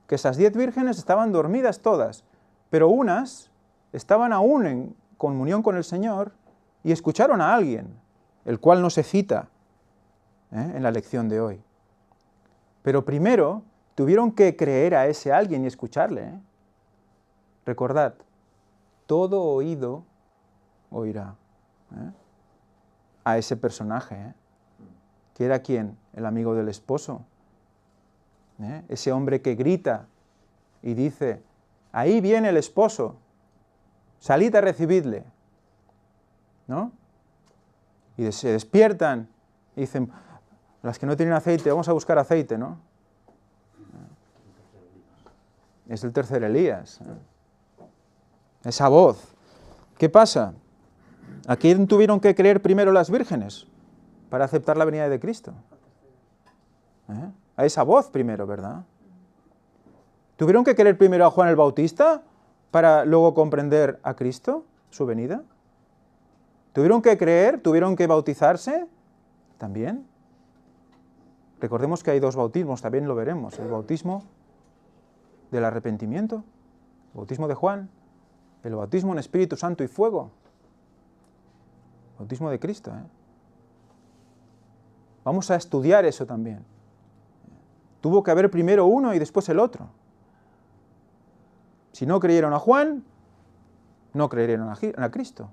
que esas 10 vírgenes estaban dormidas todas, pero unas estaban aún en comunión con el Señor y escucharon a alguien, el cual no se cita en la lección de hoy. Pero primero tuvieron que creer a ese alguien y escucharle. Recordad, todo oído oirá a ese personaje, que era ¿quién? El amigo del esposo. Ese hombre que grita y dice, ahí viene el esposo, salid a recibidle, ¿no? Y se despiertan y dicen, las que no tienen aceite, vamos a buscar aceite, ¿no? Es el tercer Elías. Esa voz. ¿Qué pasa? ¿A quién tuvieron que creer primero las vírgenes para aceptar la venida de Cristo? A esa voz primero, ¿verdad? ¿Tuvieron que creer primero a Juan el Bautista para luego comprender a Cristo, su venida? ¿Tuvieron que creer? ¿Tuvieron que bautizarse? También. Recordemos que hay 2 bautismos, también lo veremos. El bautismo del arrepentimiento, el bautismo de Juan, el bautismo en Espíritu Santo y fuego. El bautismo de Cristo. Vamos a estudiar eso también. Tuvo que haber primero uno y después el otro. Si no creyeron a Juan, no creyeron a Cristo.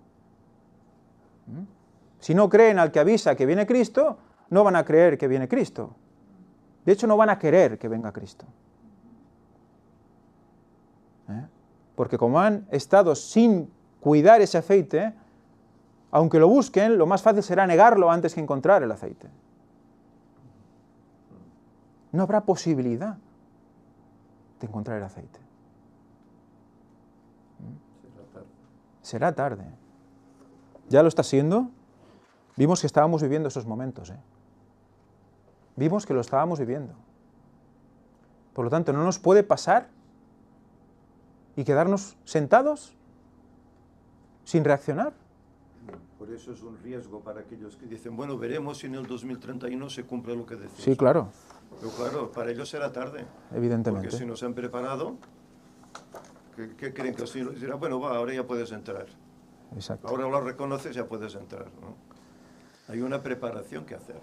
Si no creen al que avisa que viene Cristo, no van a creer que viene Cristo. De hecho, no van a querer que venga Cristo. Porque como han estado sin cuidar ese aceite, aunque lo busquen, lo más fácil será negarlo antes que encontrar el aceite. no habrá posibilidad de encontrar el aceite. Será tarde. Ya lo está siendo. Vimos que estábamos viviendo esos momentos. Vimos que lo estábamos viviendo. Por lo tanto, no nos puede pasar y quedarnos sentados sin reaccionar. Por eso es un riesgo para aquellos que dicen, bueno, veremos si en el 2031 se cumple lo que decimos. Sí, claro. Pero claro, para ellos será tarde. Evidentemente. Porque si no se han preparado, ¿qué creen? Que el Señor les dirá, bueno, va, ahora ya puedes entrar. Exacto. Ahora lo reconoces, ya puedes entrar, ¿no? Hay una preparación que hacer,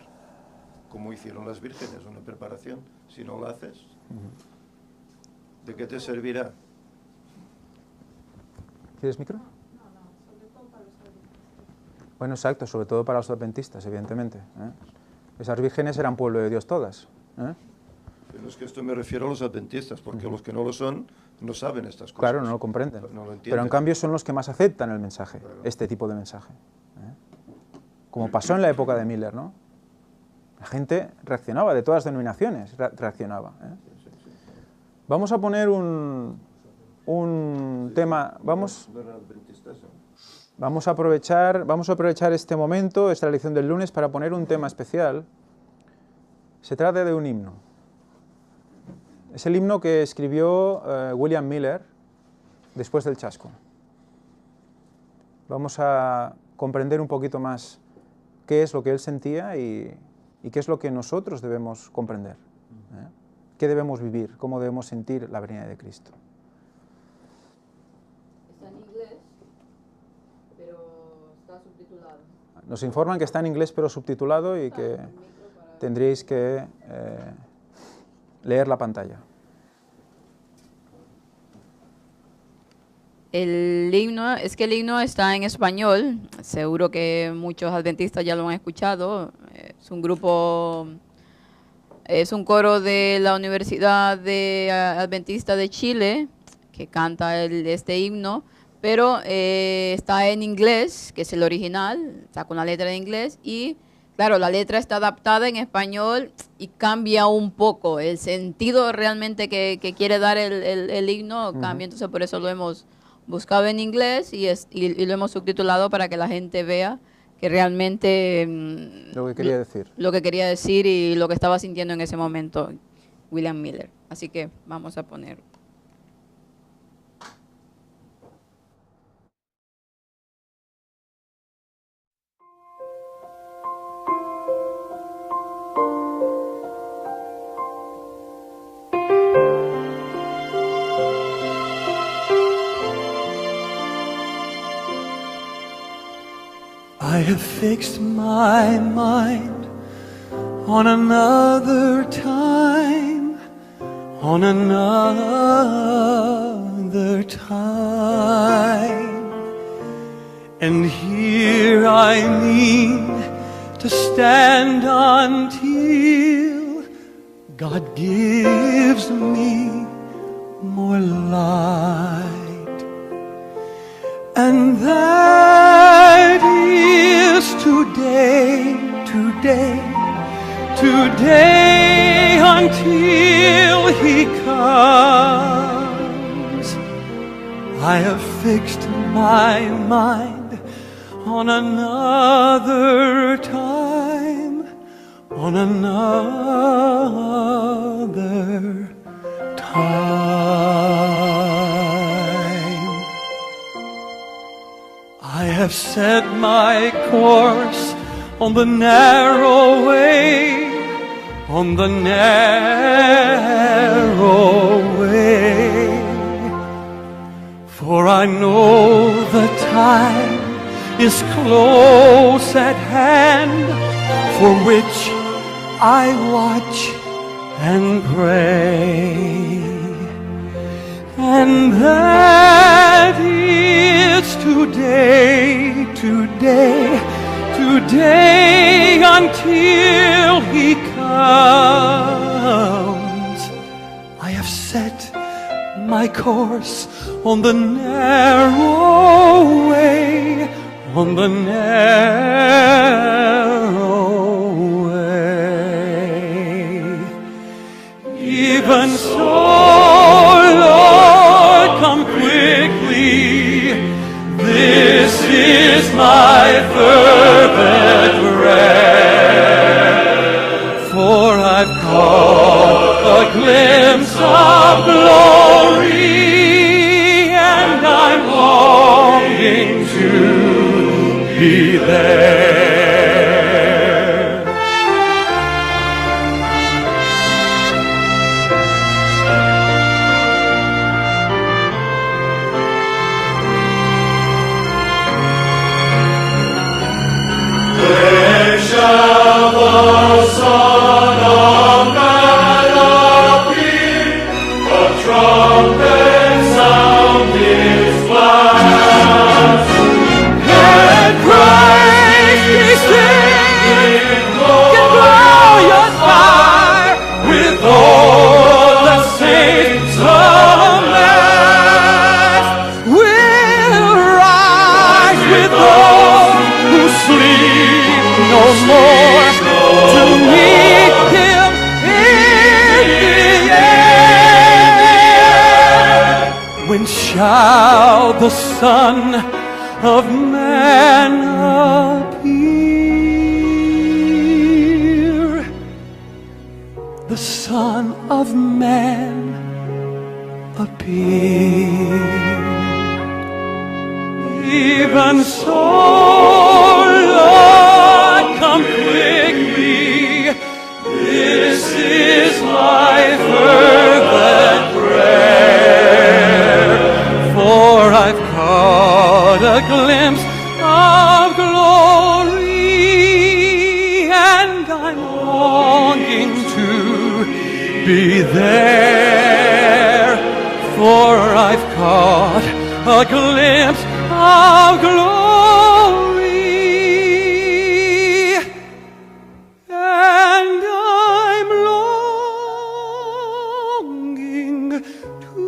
como hicieron las vírgenes, una preparación. Si no la haces, ¿de qué te servirá? ¿Quieres micro? Bueno, exacto, sobre todo para los adventistas, evidentemente. Esas vírgenes eran pueblo de Dios todas. Pero es que esto me refiero a los adventistas, porque los que no lo son, no saben estas cosas. Claro, no lo comprenden. No lo entienden. Pero en cambio son los que más aceptan el mensaje, Claro. este tipo de mensaje. Como pasó en la época de Miller, ¿no? La gente reaccionaba, de todas denominaciones reaccionaba. Vamos a poner un tema, vamos a aprovechar este momento, esta lección del lunes, para poner un tema especial. Se trata de un himno. Es el himno que escribió William Miller después del chasco. Vamos a comprender un poquito más qué es lo que él sentía y qué es lo que nosotros debemos comprender. ¿Qué debemos vivir? ¿Cómo debemos sentir la venida de Cristo? Está en inglés, pero está subtitulado. Nos informan que está en inglés pero subtitulado y que tendríais que leer la pantalla. El himno está en español, seguro que muchos adventistas ya lo han escuchado. Es un grupo, es un coro de la Universidad Adventista de Chile que canta este himno, pero está en inglés, que es el original, está con la letra en inglés, y claro, la letra está adaptada en español y cambia un poco. El sentido realmente que quiere dar el himno cambia, entonces por eso lo hemos buscado en inglés y lo hemos subtitulado para que la gente vea que realmente lo que quería decir. Lo que quería decir y lo que estaba sintiendo en ese momento William Miller. Así que vamos a poner. I have fixed my mind on another time, on another time. And here I mean to stand until God gives me more light. And that is today, today, today until He comes. I have fixed my mind on another time, on another time. I have set my course on the narrow way, on the narrow way. For I know the time is close at hand, for which I watch and pray. And that is today, today, today until He comes. I have set my course on the narrow way, on the narrow way. fervent prayer. For I've caught a glimpse of glory, and I'm longing to be there. When shall the Son of Man appear? A trumpet sound his blast. Let Christ be seen in glorious fire, with all the saints amassed. We'll rise with those who sleep no more to meet him in the air. When shall the Son of Man appear? The Son of Man appear. Even so, Lord, come quickly. This is my fervent prayer. For I've caught a glimpse of glory, and I'm longing to be there. For I've caught a glimpse of glory, and I'm longing to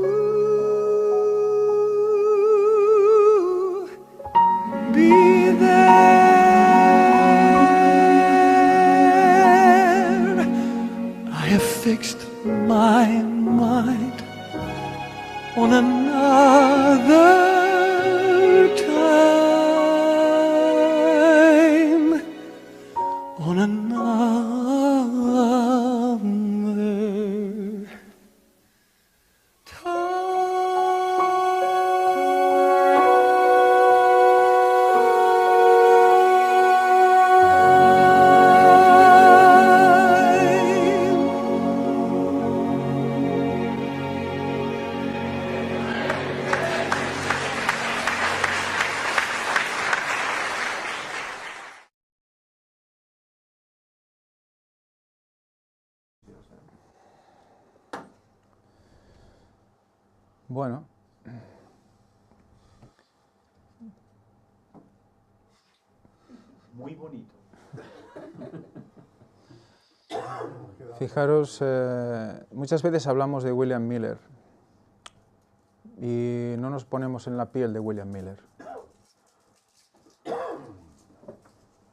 be there. I have fixed my mind on another time, on another Bueno. Muy bonito. Fijaros, muchas veces hablamos de William Miller y no nos ponemos en la piel de William Miller.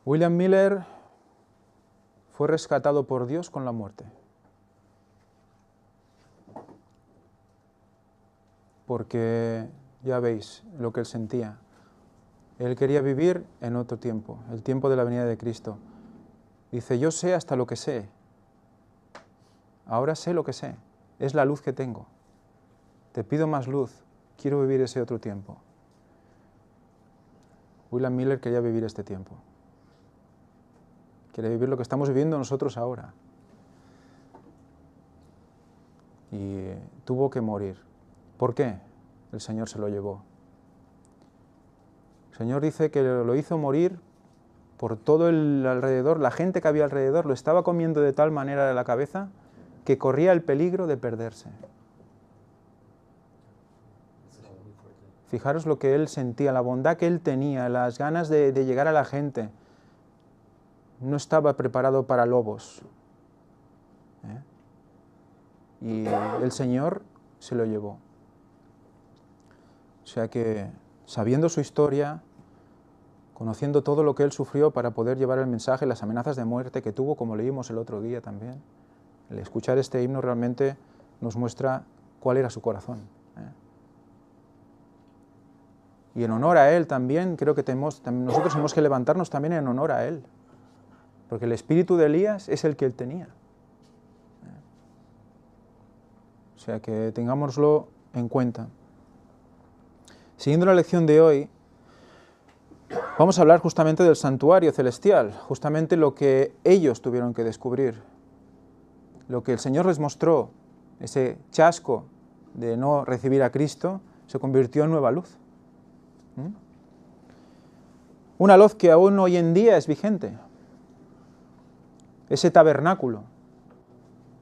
William Miller fue rescatado por Dios con la muerte. Porque ya veis lo que él sentía. Él quería vivir en otro tiempo, el tiempo de la venida de Cristo. Dice, yo sé hasta lo que sé. Ahora sé lo que sé. Es la luz que tengo. Te pido más luz. Quiero vivir ese otro tiempo. William Miller quería vivir este tiempo. Quería vivir lo que estamos viviendo nosotros ahora. Y tuvo que morir. ¿Por qué? El Señor se lo llevó. El Señor dice que lo hizo morir por todo el alrededor, la gente que había alrededor lo estaba comiendo de tal manera de la cabeza que corría el peligro de perderse. Fijaros lo que él sentía, la bondad que él tenía, las ganas de llegar a la gente. No estaba preparado para lobos. Y el Señor se lo llevó. O sea que, sabiendo su historia, conociendo todo lo que él sufrió para poder llevar el mensaje, las amenazas de muerte que tuvo, como leímos el otro día también, el escuchar este himno realmente nos muestra cuál era su corazón. Y en honor a Él también, creo que nosotros tenemos que levantarnos también en honor a Él. Porque el espíritu de Elías es el que Él tenía. O sea que tengámoslo en cuenta. Siguiendo la lección de hoy, vamos a hablar justamente del santuario celestial, justamente lo que ellos tuvieron que descubrir. Lo que el Señor les mostró, ese chasco de no recibir a Cristo, se convirtió en nueva luz. Una luz que aún hoy en día es vigente. Ese tabernáculo.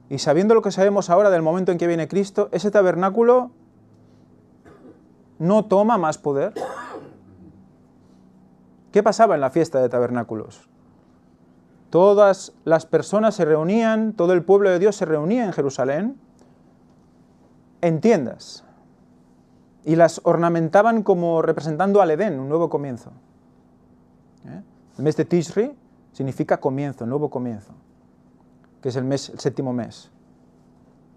Y sabiendo lo que sabemos ahora del momento en que viene Cristo, ese tabernáculo no toma más poder. ¿Qué pasaba en la fiesta de tabernáculos? Todas las personas se reunían, todo el pueblo de Dios se reunía en Jerusalén, en tiendas, y las ornamentaban como representando al Edén, un nuevo comienzo. El mes de Tishri significa comienzo, nuevo comienzo, que es el séptimo mes.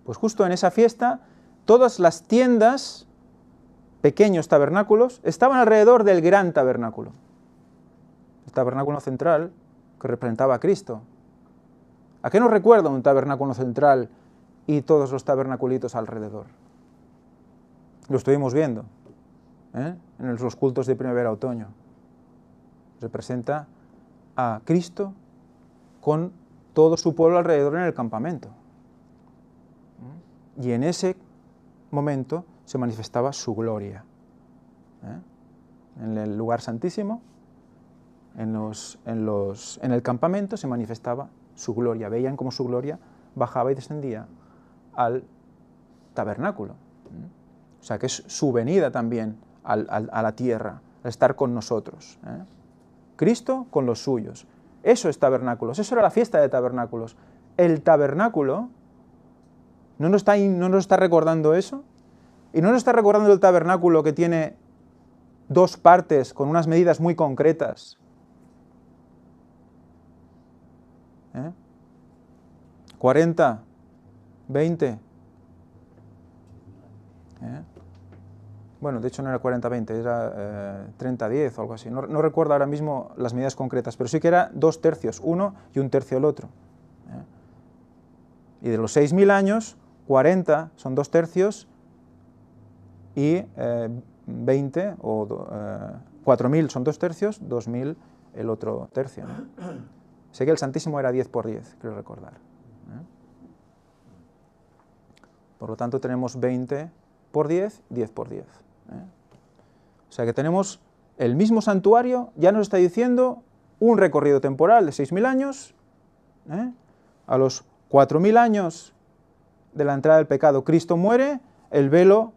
Pues justo en esa fiesta, todas las tiendas, pequeños tabernáculos, estaban alrededor del gran tabernáculo. El tabernáculo central, que representaba a Cristo. ¿A qué nos recuerda un tabernáculo central y todos los tabernaculitos alrededor? Lo estuvimos viendo en los cultos de primavera-otoño. Representa a Cristo con todo su pueblo alrededor en el campamento. Y en ese momento se manifestaba su gloria. En el lugar santísimo, en el campamento se manifestaba su gloria. Veían cómo su gloria bajaba y descendía al tabernáculo. O sea que es su venida también a la tierra, al estar con nosotros. Cristo con los suyos. Eso es tabernáculos, eso era la fiesta de tabernáculos. El tabernáculo, ¿no nos está recordando eso? ¿Y no nos está recordando el tabernáculo que tiene dos partes con unas medidas muy concretas? 40, 20. Bueno, de hecho no era 40-20, era 30-10 o algo así. No recuerdo ahora mismo las medidas concretas, pero sí que era 2 tercios, uno y 1 tercio el otro. Y de los 6.000 años, 40 son 2 tercios y 20 o 4.000 son 2 tercios, 2.000 el otro tercio. Sé que el Santísimo era 10 por 10, creo recordar. Por lo tanto tenemos 20 por 10, 10 por 10. O sea que tenemos el mismo santuario, ya nos está diciendo un recorrido temporal de 6.000 años, a los 4.000 años de la entrada del pecado Cristo muere, el velo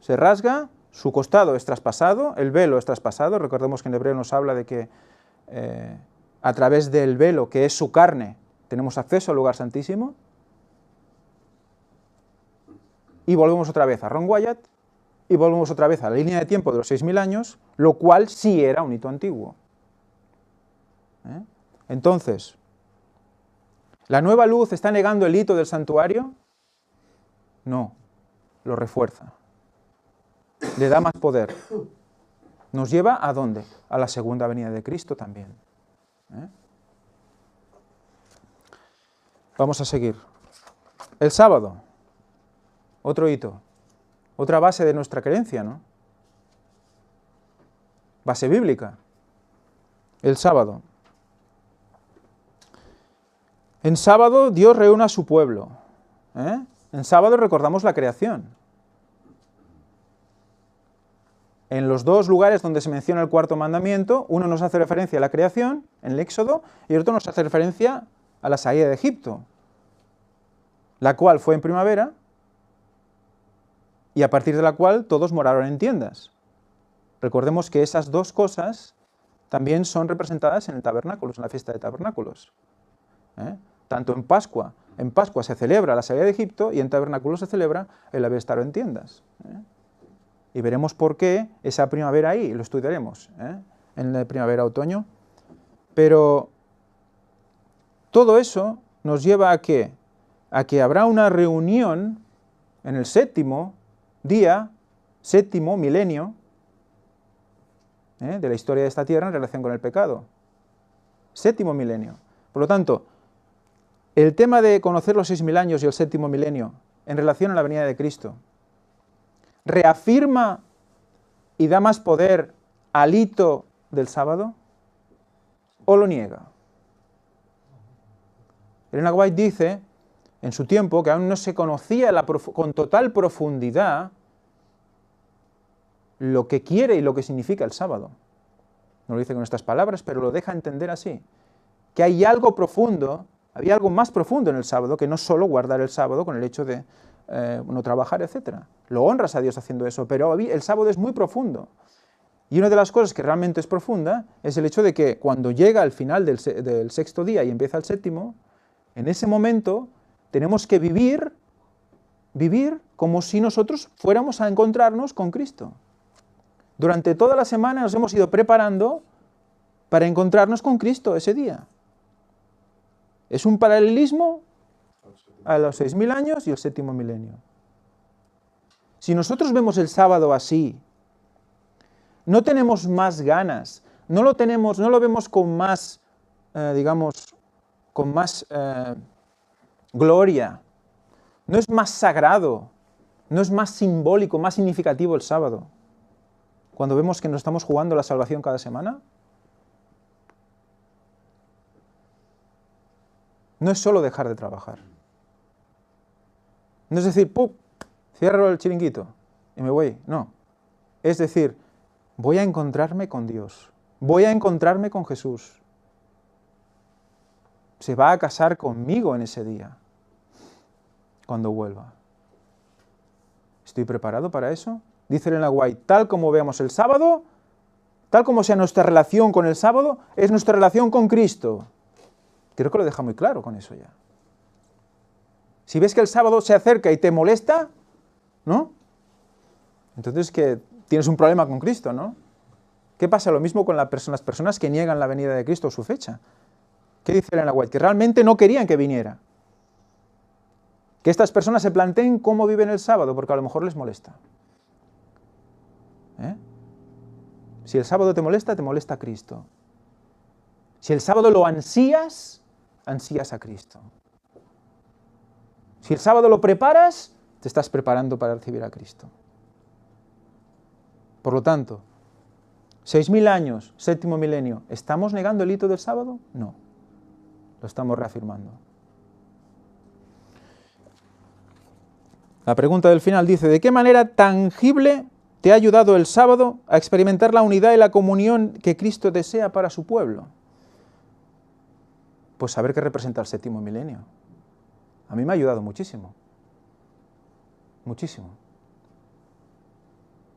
se rasga, su costado es traspasado, el velo es traspasado, recordemos que en hebreo nos habla de que a través del velo, que es su carne, tenemos acceso al lugar santísimo, y volvemos otra vez a Ron Wyatt, y volvemos otra vez a la línea de tiempo de los 6.000 años, lo cual sí era un hito antiguo. Entonces, ¿la nueva luz está negando el hito del santuario? No, lo refuerza. Le da más poder. ¿Nos lleva a dónde? A la segunda venida de Cristo también. Vamos a seguir. El sábado. Otro hito, otra base de nuestra creencia, ¿no? Base bíblica. El sábado. En sábado Dios reúne a su pueblo. En sábado recordamos la creación. En los dos lugares donde se menciona el cuarto mandamiento, uno nos hace referencia a la creación, en el Éxodo, y el otro nos hace referencia a la salida de Egipto, la cual fue en primavera, y a partir de la cual todos moraron en tiendas. Recordemos que esas dos cosas también son representadas en el tabernáculo, en la fiesta de tabernáculos. Tanto en Pascua se celebra la salida de Egipto y en tabernáculos se celebra el haber estado en tiendas. Y veremos por qué esa primavera ahí, lo estudiaremos en la primavera-otoño. Pero todo eso nos lleva a ¿qué? A que habrá una reunión en el séptimo día, séptimo milenio, de la historia de esta tierra en relación con el pecado. 7º milenio. Por lo tanto, el tema de conocer los 6.000 años y el 7º milenio en relación a la venida de Cristo, ¿reafirma y da más poder al hito del sábado o lo niega? Elena White dice, en su tiempo, que aún no se conocía con total profundidad lo que quiere y lo que significa el sábado. No lo dice con estas palabras, pero lo deja entender así, que hay algo profundo, había algo más profundo en el sábado, que no solo guardar el sábado con el hecho de no trabajar, etc. Lo honras a Dios haciendo eso, pero el sábado es muy profundo. Y una de las cosas que realmente es profunda es el hecho de que cuando llega al final del 6º día y empieza el 7º, en ese momento tenemos que vivir como si nosotros fuéramos a encontrarnos con Cristo. Durante toda la semana nos hemos ido preparando para encontrarnos con Cristo ese día. Es un paralelismo a los 6.000 años y el 7º milenio. Si nosotros vemos el sábado así, no tenemos más ganas, no lo vemos con más, con más gloria, no es más sagrado, no es más simbólico, más significativo el sábado, cuando vemos que nos estamos jugando la salvación cada semana. No es solo dejar de trabajar. No es decir, ¡pum!, cierro el chiringuito y me voy. No. Es decir, voy a encontrarme con Dios. Voy a encontrarme con Jesús. Se va a casar conmigo en ese día, cuando vuelva. ¿Estoy preparado para eso? Dice Elena White, tal como veamos el sábado, tal como sea nuestra relación con el sábado, es nuestra relación con Cristo. Creo que lo deja muy claro con eso ya. Si ves que el sábado se acerca y te molesta, ¿no? Entonces que tienes un problema con Cristo, ¿no? ¿Qué pasa? Lo mismo con las personas que niegan la venida de Cristo o su fecha. ¿Qué dice Elena White? Que realmente no querían que viniera. Que estas personas se planteen cómo viven el sábado, porque a lo mejor les molesta. Si el sábado te molesta Cristo. Si el sábado lo ansías a Cristo. Si el sábado lo preparas, te estás preparando para recibir a Cristo. Por lo tanto, 6.000 años, 7º milenio, ¿estamos negando el hito del sábado? No, lo estamos reafirmando. La pregunta del final dice, ¿de qué manera tangible te ha ayudado el sábado a experimentar la unidad y la comunión que Cristo desea para su pueblo? Pues saber qué representa el 7º milenio. A mí me ha ayudado muchísimo. Muchísimo.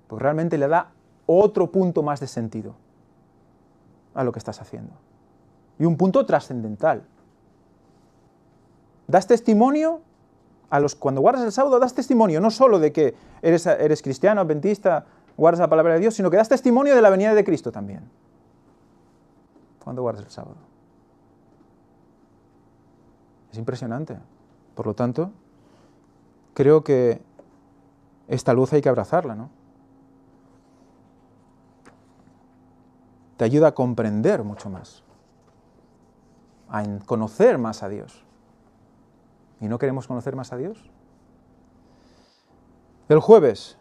Porque realmente le da otro punto más de sentido a lo que estás haciendo. Y un punto trascendental. Das testimonio, cuando guardas el sábado, das testimonio no solo de que eres cristiano, adventista, guardas la palabra de Dios, sino que das testimonio de la venida de Cristo también. Cuando guardas el sábado. Es impresionante. Por lo tanto, creo que esta luz hay que abrazarla, ¿no? Te ayuda a comprender mucho más, a conocer más a Dios. ¿Y no queremos conocer más a Dios? El jueves,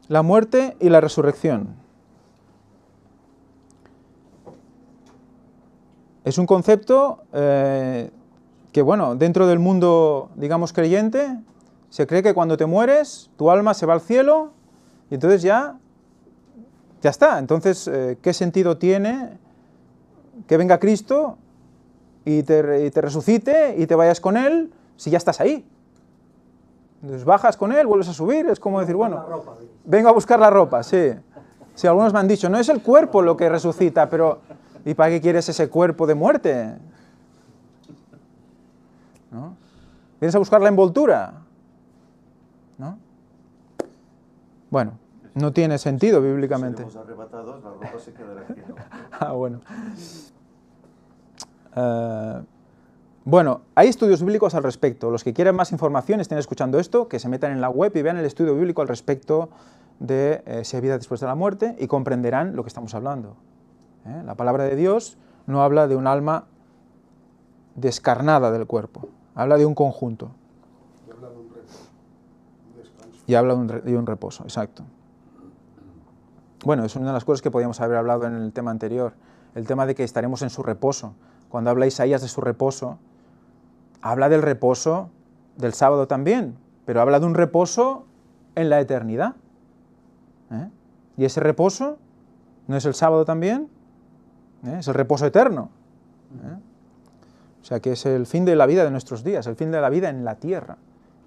la muerte y la resurrección. Es un concepto que, bueno, dentro del mundo, digamos, creyente, se cree que cuando te mueres, tu alma se va al cielo y entonces ya está. Entonces, ¿qué sentido tiene que venga Cristo y te resucite y te vayas con Él si ya estás ahí? Entonces bajas con Él, vuelves a subir, es como decir, bueno, vengo a buscar la ropa, sí. Sí, algunos me han dicho, no es el cuerpo lo que resucita, pero ¿y para qué quieres ese cuerpo de muerte? ¿No? ¿Vienes a buscar la envoltura? ¿No? Bueno, no tiene sentido bíblicamente. Seremos arrebatados, la ropa se quedará aquí, ¿no? Ah, bueno. Bueno, hay estudios bíblicos al respecto. Los que quieran más información, estén escuchando esto, que se metan en la web y vean el estudio bíblico al respecto de si hay vida después de la muerte y comprenderán lo que estamos hablando. La palabra de Dios no habla de un alma descarnada del cuerpo, habla de un conjunto. Y habla de un reposo, exacto. Bueno, es una de las cosas que podíamos haber hablado en el tema anterior, el tema de que estaremos en su reposo. Cuando habla Isaías de su reposo, habla del reposo del sábado también, pero habla de un reposo en la eternidad. Y ese reposo, ¿no es el sábado también? Es el reposo eterno. O sea que es el fin de la vida de nuestros días, el fin de la vida en la tierra,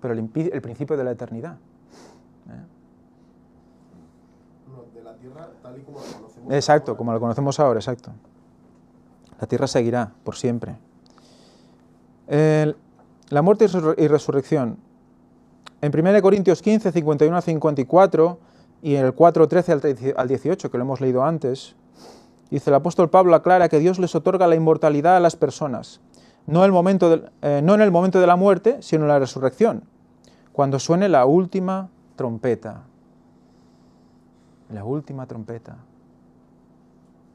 pero el principio de la eternidad. De la tierra tal y como la conocemos. Exacto, ahora. como la conocemos ahora, exacto. La tierra seguirá por siempre. La muerte y resurrección. En 1 Corintios 15, 51 a 54 y en el 4, 13 al 18, que lo hemos leído antes, dice el apóstol Pablo aclara que Dios les otorga la inmortalidad a las personas, no en el momento de la muerte, sino en la resurrección, cuando suene la última trompeta. La última trompeta.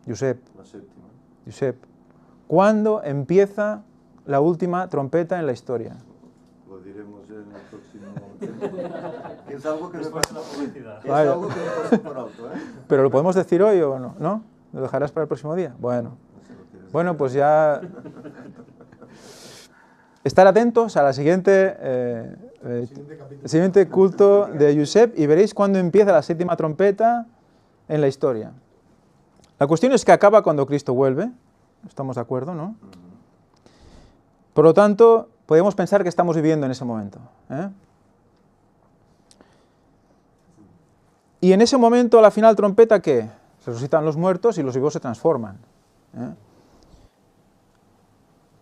Josep, La séptima. Josep, ¿cuándo empieza la última trompeta en la historia? Lo diremos en el próximo. Que es algo que me pasa Vale. algo que me pasa por alto, ¿eh? ¿Pero lo podemos decir hoy o no? ¿No? ¿Lo dejarás para el próximo día? Bueno, pues ya... Estar atentos a la siguiente culto de Josep y veréis cuándo empieza la séptima trompeta en la historia. La cuestión es que acaba cuando Cristo vuelve. ¿Estamos de acuerdo, no? Por lo tanto, podemos pensar que estamos viviendo en ese momento. Y en ese momento, a la final trompeta, ¿qué? Se resucitan los muertos y los vivos se transforman.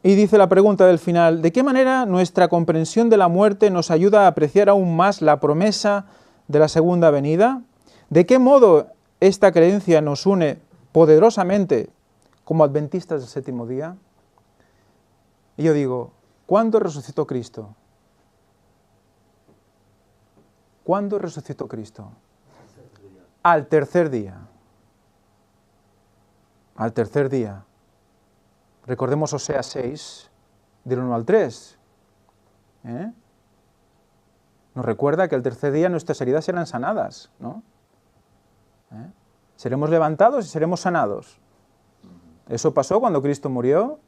Y dice la pregunta del final, ¿de qué manera nuestra comprensión de la muerte nos ayuda a apreciar aún más la promesa de la segunda venida? ¿De qué modo esta creencia nos une poderosamente como adventistas del séptimo día? Y yo digo, ¿cuándo resucitó Cristo? ¿Cuándo resucitó Cristo? Al tercer día. Al tercer día. Recordemos Oseas 6, del 1 al 3. Nos recuerda que el tercer día nuestras heridas serán sanadas, ¿no? Seremos levantados y seremos sanados. Eso pasó cuando Cristo murió.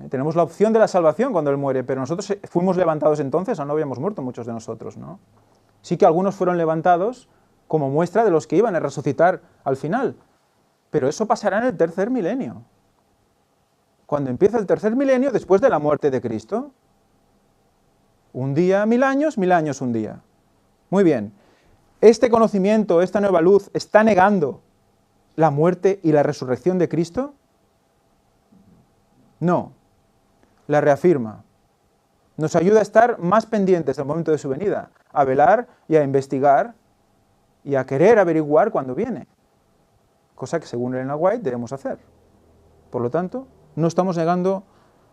Tenemos la opción de la salvación cuando Él muere, pero nosotros fuimos levantados entonces, o no habíamos muerto muchos de nosotros, ¿no? Sí que algunos fueron levantados como muestra de los que iban a resucitar al final. Pero eso pasará en el tercer milenio. Cuando empieza el tercer milenio, después de la muerte de Cristo. Un día, 1000 años, un día. Muy bien. ¿Este conocimiento, esta nueva luz, está negando la muerte y la resurrección de Cristo? No. La reafirma. Nos ayuda a estar más pendientes del momento de su venida, a velar y a investigar y a querer averiguar cuándo viene. Cosa que según Elena White debemos hacer. Por lo tanto, no estamos negando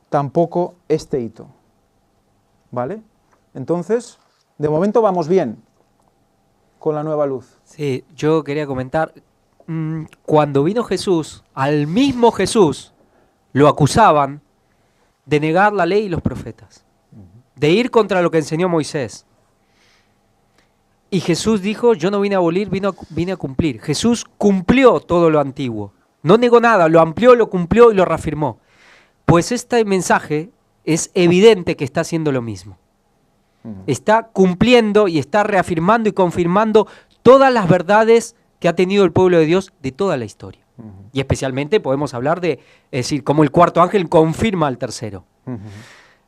tampoco este hito. ¿Vale? Entonces, de momento vamos bien con la nueva luz. Sí, yo quería comentar, cuando vino Jesús, al mismo Jesús lo acusaban de negar la ley y los profetas, de ir contra lo que enseñó Moisés. Y Jesús dijo, yo no vine a abolir, vine a cumplir. Jesús cumplió todo lo antiguo. No negó nada, lo amplió, lo cumplió y lo reafirmó. Pues este mensaje es evidente que está haciendo lo mismo. Está cumpliendo y está reafirmando y confirmando todas las verdades que ha tenido el pueblo de Dios de toda la historia. Y especialmente podemos hablar de, es decir, cómo el cuarto ángel confirma al tercero.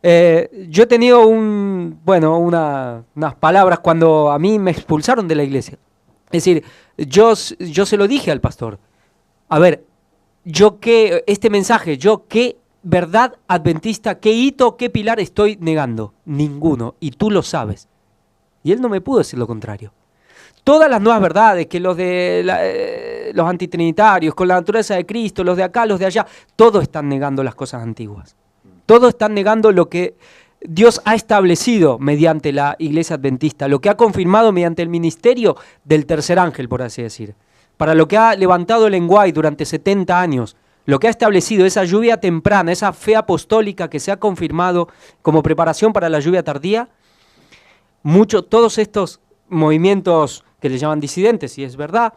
Yo he tenido unas palabras cuando a mí me expulsaron de la iglesia. Es decir, yo se lo dije al pastor. A ver, este mensaje, ¿qué verdad adventista, qué hito, qué pilar estoy negando? Ninguno, y tú lo sabes. Y él no me pudo decir lo contrario. Todas las nuevas verdades, que los antitrinitarios, con la naturaleza de Cristo, los de acá, los de allá, todos están negando las cosas antiguas. Todos están negando lo que Dios ha establecido mediante la Iglesia Adventista, lo que ha confirmado mediante el ministerio del tercer ángel, por así decir, para lo que ha levantado el lenguaje durante 70 años, lo que ha establecido esa lluvia temprana, esa fe apostólica que se ha confirmado como preparación para la lluvia tardía, todos estos movimientos que le llaman disidentes, y es verdad,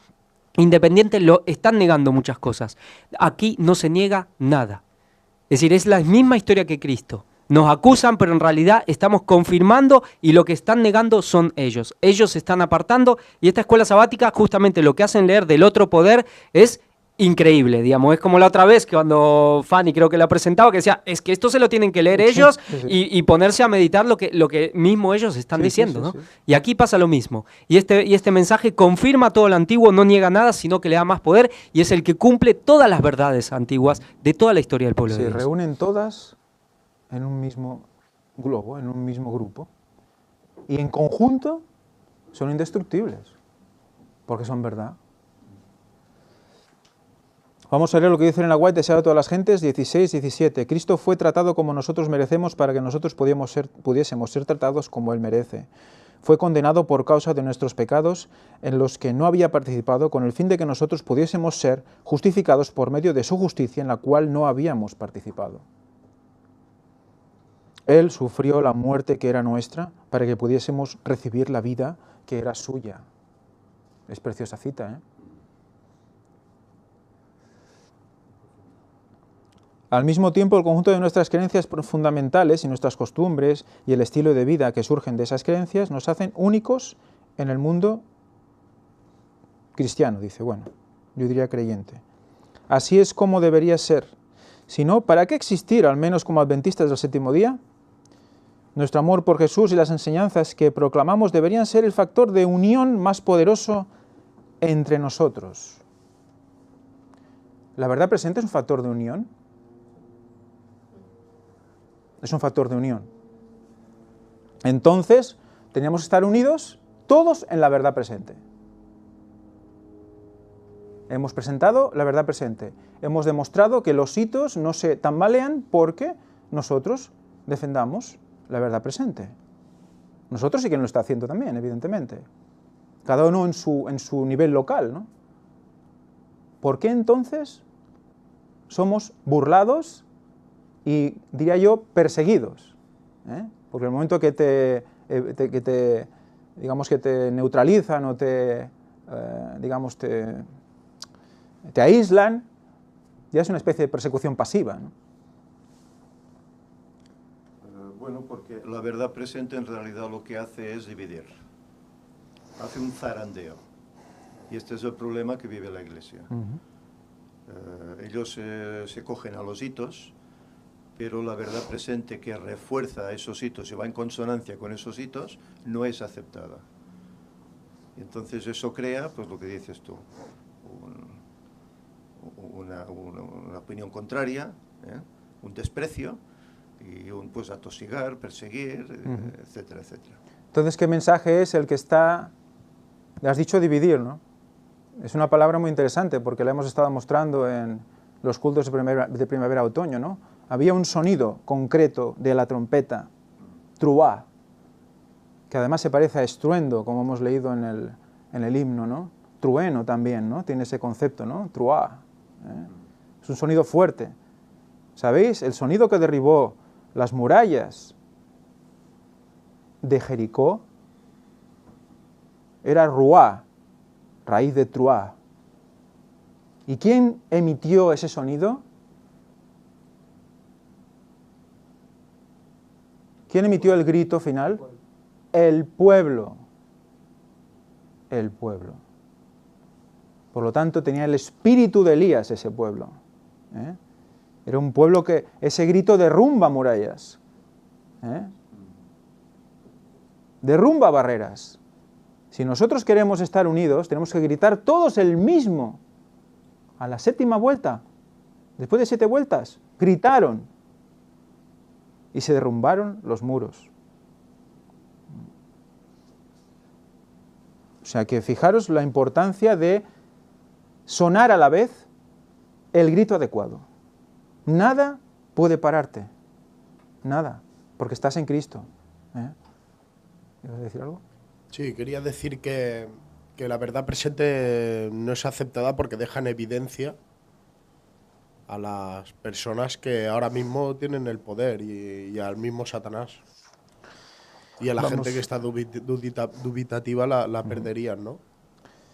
independientes, lo están negando muchas cosas. Aquí no se niega nada. Es decir, es la misma historia que Cristo. Nos acusan, pero en realidad estamos confirmando y lo que están negando son ellos. Ellos se están apartando y esta escuela sabática justamente lo que hacen leer del otro poder es increíble, digamos. Es como la otra vez que cuando Fanny creo que la presentaba, que decía, es que esto se lo tienen que leer ellos y ponerse a meditar lo que mismo ellos están diciendo, ¿no? Y aquí pasa lo mismo. Y este mensaje confirma todo lo antiguo, no niega nada, sino que le da más poder y es el que cumple todas las verdades antiguas de toda la historia del pueblo de Dios. Se reúnen todas en un mismo globo, en un mismo grupo, y en conjunto son indestructibles, porque son verdad. Vamos a leer lo que dice en la White, deseado a todas las gentes, 16, 17. Cristo fue tratado como nosotros merecemos para que nosotros pudiésemos ser tratados como Él merece. Fue condenado por causa de nuestros pecados en los que no había participado, con el fin de que nosotros pudiésemos ser justificados por medio de su justicia en la cual no habíamos participado. Él sufrió la muerte que era nuestra para que pudiésemos recibir la vida que era suya. Es preciosa cita, ¿eh? Al mismo tiempo, el conjunto de nuestras creencias fundamentales y nuestras costumbres y el estilo de vida que surgen de esas creencias nos hacen únicos en el mundo cristiano, dice, bueno, yo diría creyente. Así es como debería ser. Si no, ¿para qué existir, al menos como adventistas del séptimo día? Nuestro amor por Jesús y las enseñanzas que proclamamos deberían ser el factor de unión más poderoso entre nosotros. ¿La verdad presente es un factor de unión? Es un factor de unión. Entonces, teníamos que estar unidos todos en la verdad presente. Hemos presentado la verdad presente. Hemos demostrado que los hitos no se tambalean porque nosotros defendamos la verdad presente. Nosotros sí que lo está haciendo también, evidentemente. Cada uno en su nivel local, ¿no? ¿Por qué entonces somos burlados y, diría yo, perseguidos? Porque el momento que te neutralizan o te aíslan, ya es una especie de persecución pasiva, ¿no? Bueno, porque la verdad presente en realidad lo que hace es dividir. Hace un zarandeo. Y este es el problema que vive la Iglesia. Ellos se cogen a los hitos, pero la verdad presente que refuerza esos hitos y va en consonancia con esos hitos no es aceptada. Y entonces eso crea, pues lo que dices tú, una opinión contraria, un desprecio y pues atosigar, perseguir, etcétera, etcétera. Entonces, ¿qué mensaje es el que está, le has dicho dividir, ¿no? Es una palabra muy interesante porque la hemos estado mostrando en los cultos de primavera-otoño, ¿no? Había un sonido concreto de la trompeta, truá, que además se parece a estruendo, como hemos leído en el himno, ¿no? Trueno también, ¿no? Tiene ese concepto, ¿no? Truá. Es un sonido fuerte. ¿Sabéis? El sonido que derribó las murallas de Jericó era ruá, raíz de truá. ¿Y quién emitió ese sonido? ¿Quién emitió el grito final? El pueblo. El pueblo. Por lo tanto, tenía el espíritu de Elías ese pueblo. Era un pueblo que ese grito derrumba murallas. Derrumba barreras. Si nosotros queremos estar unidos, tenemos que gritar todos el mismo. A la séptima vuelta, después de 7 vueltas, gritaron y se derrumbaron los muros. O sea que fijaros la importancia de sonar a la vez el grito adecuado. Nada puede pararte, nada. porque estás en Cristo. ¿Ibas a decir algo? Sí, quería decir que la verdad presente no es aceptada porque deja en evidencia a las personas que ahora mismo tienen el poder y al mismo Satanás. Y a la gente que está dubitativa la perderían, ¿no?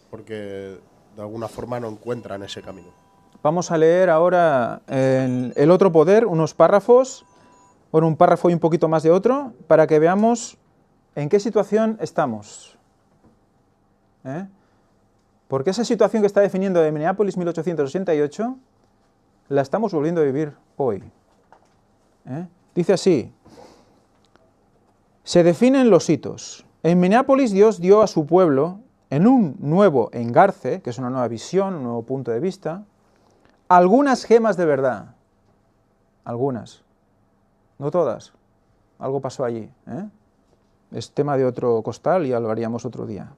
Porque de alguna forma no encuentran ese camino. Vamos a leer ahora el otro poder, unos párrafos, bueno, un párrafo y un poquito más de otro, para que veamos en qué situación estamos. Porque esa situación que está definiendo de Minneapolis 1888, la estamos volviendo a vivir hoy. Dice así: se definen los hitos. En Minneapolis Dios dio a su pueblo, en un nuevo engarce, que es una nueva visión, un nuevo punto de vista, algunas gemas de verdad. Algunas. No todas. Algo pasó allí. Es tema de otro costal y ya lo haríamos otro día.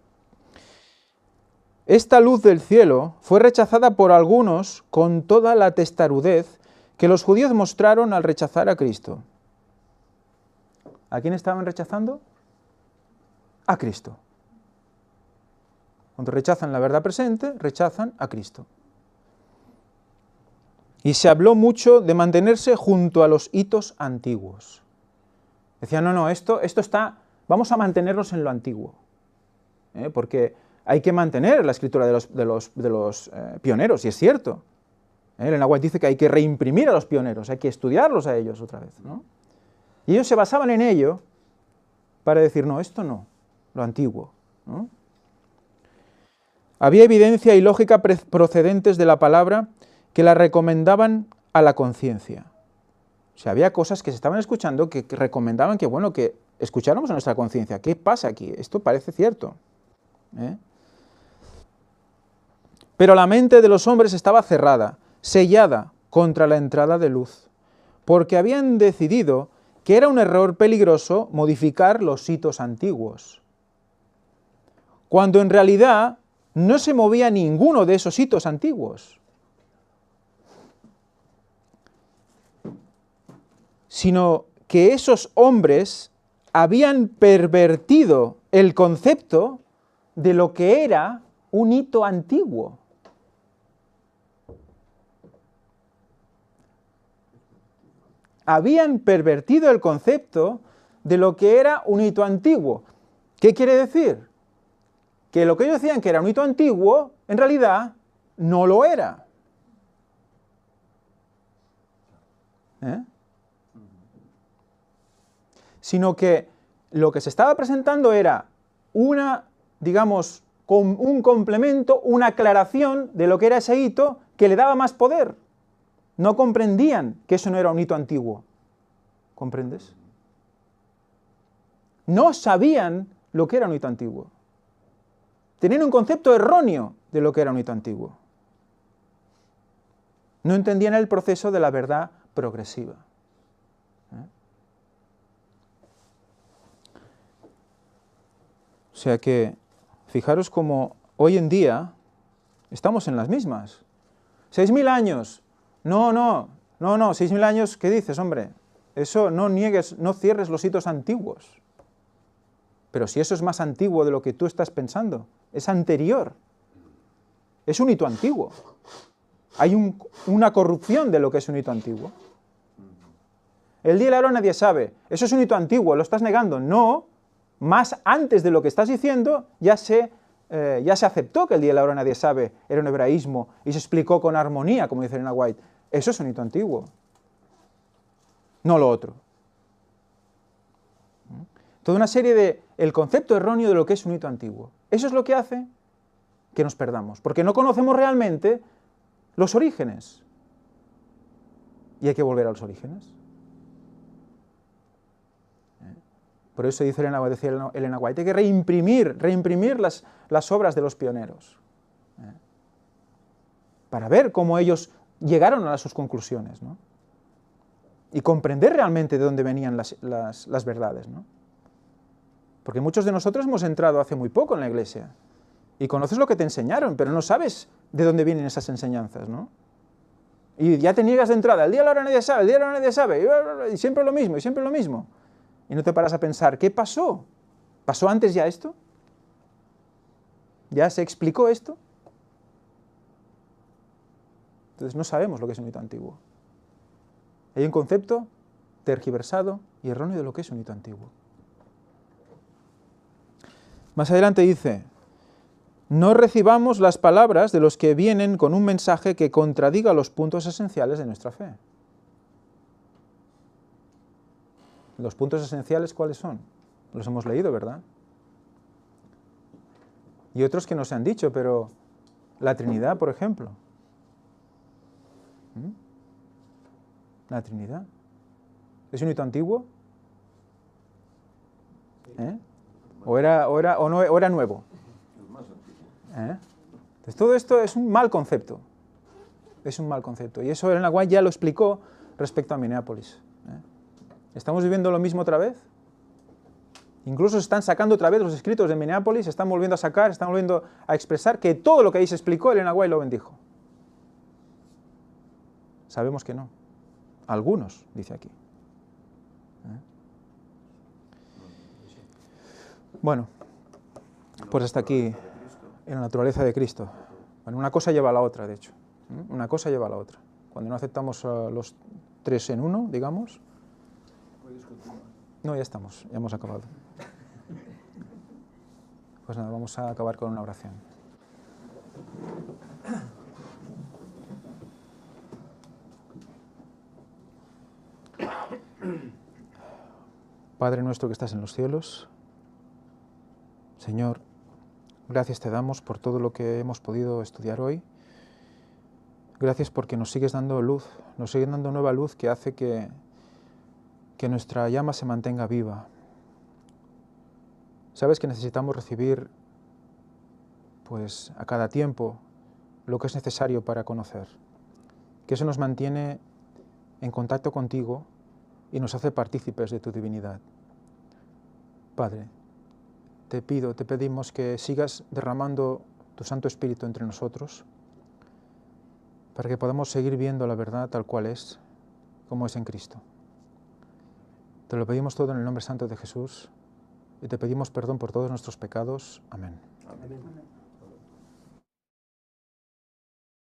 Esta luz del cielo fue rechazada por algunos con toda la testarudez que los judíos mostraron al rechazar a Cristo. ¿A quién estaban rechazando? A Cristo. Cuando rechazan la verdad presente, rechazan a Cristo. Y se habló mucho de mantenerse junto a los hitos antiguos. Decían, no, esto está, vamos a mantenernos en lo antiguo. Porque hay que mantener la escritura de los pioneros, y es cierto. Elena White dice que hay que reimprimir a los pioneros, hay que estudiarlos a ellos otra vez, ¿no? Y ellos se basaban en ello para decir, no, esto no, lo antiguo, ¿no? Había evidencia y lógica procedentes de la palabra que la recomendaban a la conciencia. O sea, había cosas que se estaban escuchando que recomendaban que, bueno, que escucháramos a nuestra conciencia. ¿Qué pasa aquí? Esto parece cierto. Pero la mente de los hombres estaba cerrada, sellada contra la entrada de luz, porque habían decidido que era un error peligroso modificar los hitos antiguos, cuando en realidad no se movía ninguno de esos hitos antiguos, sino que esos hombres habían pervertido el concepto de lo que era un hito antiguo. Habían pervertido el concepto de lo que era un hito antiguo. ¿Qué quiere decir? Que lo que ellos decían que era un hito antiguo, en realidad no lo era. Sino que lo que se estaba presentando era una, digamos, un complemento, una aclaración de lo que era ese hito que le daba más poder. No comprendían que eso no era un hito antiguo. ¿Comprendes? No sabían lo que era un hito antiguo. Tenían un concepto erróneo de lo que era un hito antiguo. No entendían el proceso de la verdad progresiva. O sea que, fijaros como hoy en día estamos en las mismas. 6.000 años. No, 6.000 años, ¿qué dices, hombre? Eso no niegues, no cierres los hitos antiguos. Pero si eso es más antiguo de lo que tú estás pensando, es anterior. Es un hito antiguo. Hay una corrupción de lo que es un hito antiguo. El día y la hora nadie sabe. Eso es un hito antiguo, lo estás negando. No, más antes de lo que estás diciendo, ya se aceptó que el día y la hora nadie sabe, era un hebraísmo, y se explicó con armonía, como dice Elena White. Eso es un hito antiguo, no lo otro. Toda una serie de el concepto erróneo de lo que es un hito antiguo. Eso es lo que hace que nos perdamos, porque no conocemos realmente los orígenes. Y hay que volver a los orígenes. Por eso decía Elena White, hay que reimprimir las obras de los pioneros, para ver cómo ellos llegaron a sus conclusiones, ¿no? Y comprender realmente de dónde venían las verdades, ¿no? Porque muchos de nosotros hemos entrado hace muy poco en la iglesia y conoces lo que te enseñaron, pero no sabes de dónde vienen esas enseñanzas, ¿no? Y ya te niegas de entrada, el día de la hora nadie sabe, el día de la hora nadie sabe, y siempre lo mismo, y siempre lo mismo. y no te paras a pensar, ¿qué pasó? ¿Pasó antes ya esto? ¿Ya se explicó esto? Entonces no sabemos lo que es un hito antiguo. Hay un concepto tergiversado y erróneo de lo que es un hito antiguo. Más adelante dice, no recibamos las palabras de los que vienen con un mensaje que contradiga los puntos esenciales de nuestra fe. ¿Los puntos esenciales cuáles son? Los hemos leído, ¿verdad? Y otros que no se han dicho, pero la Trinidad, por ejemplo. La Trinidad. ¿Es un hito antiguo? ¿O era nuevo? Entonces, todo esto es un mal concepto. Es un mal concepto. Y eso Elena White ya lo explicó respecto a Minneapolis. ¿Estamos viviendo lo mismo otra vez? Incluso se están sacando otra vez los escritos de Minneapolis, se están volviendo a sacar, están volviendo a expresar que todo lo que ahí se explicó, Elena White lo bendijo. Sabemos que no. Algunos, dice aquí. Bueno, pues hasta aquí en la naturaleza de Cristo. Bueno, una cosa lleva a la otra, de hecho. Una cosa lleva a la otra. Cuando no aceptamos los tres en uno, digamos... No, ya estamos, ya hemos acabado. Pues nada, vamos a acabar con una oración. Padre nuestro que estás en los cielos, Señor, gracias te damos por todo lo que hemos podido estudiar hoy. Gracias porque nos sigues dando luz, nos sigues dando nueva luz que hace que nuestra llama se mantenga viva. Sabes que necesitamos recibir, pues, a cada tiempo lo que es necesario para conocer. Que eso nos mantiene en contacto contigo y nos hace partícipes de tu divinidad. Padre, te pedimos que sigas derramando tu Santo Espíritu entre nosotros para que podamos seguir viendo la verdad tal cual es, como es en Cristo. Te lo pedimos todo en el nombre santo de Jesús y te pedimos perdón por todos nuestros pecados. Amén. Amén.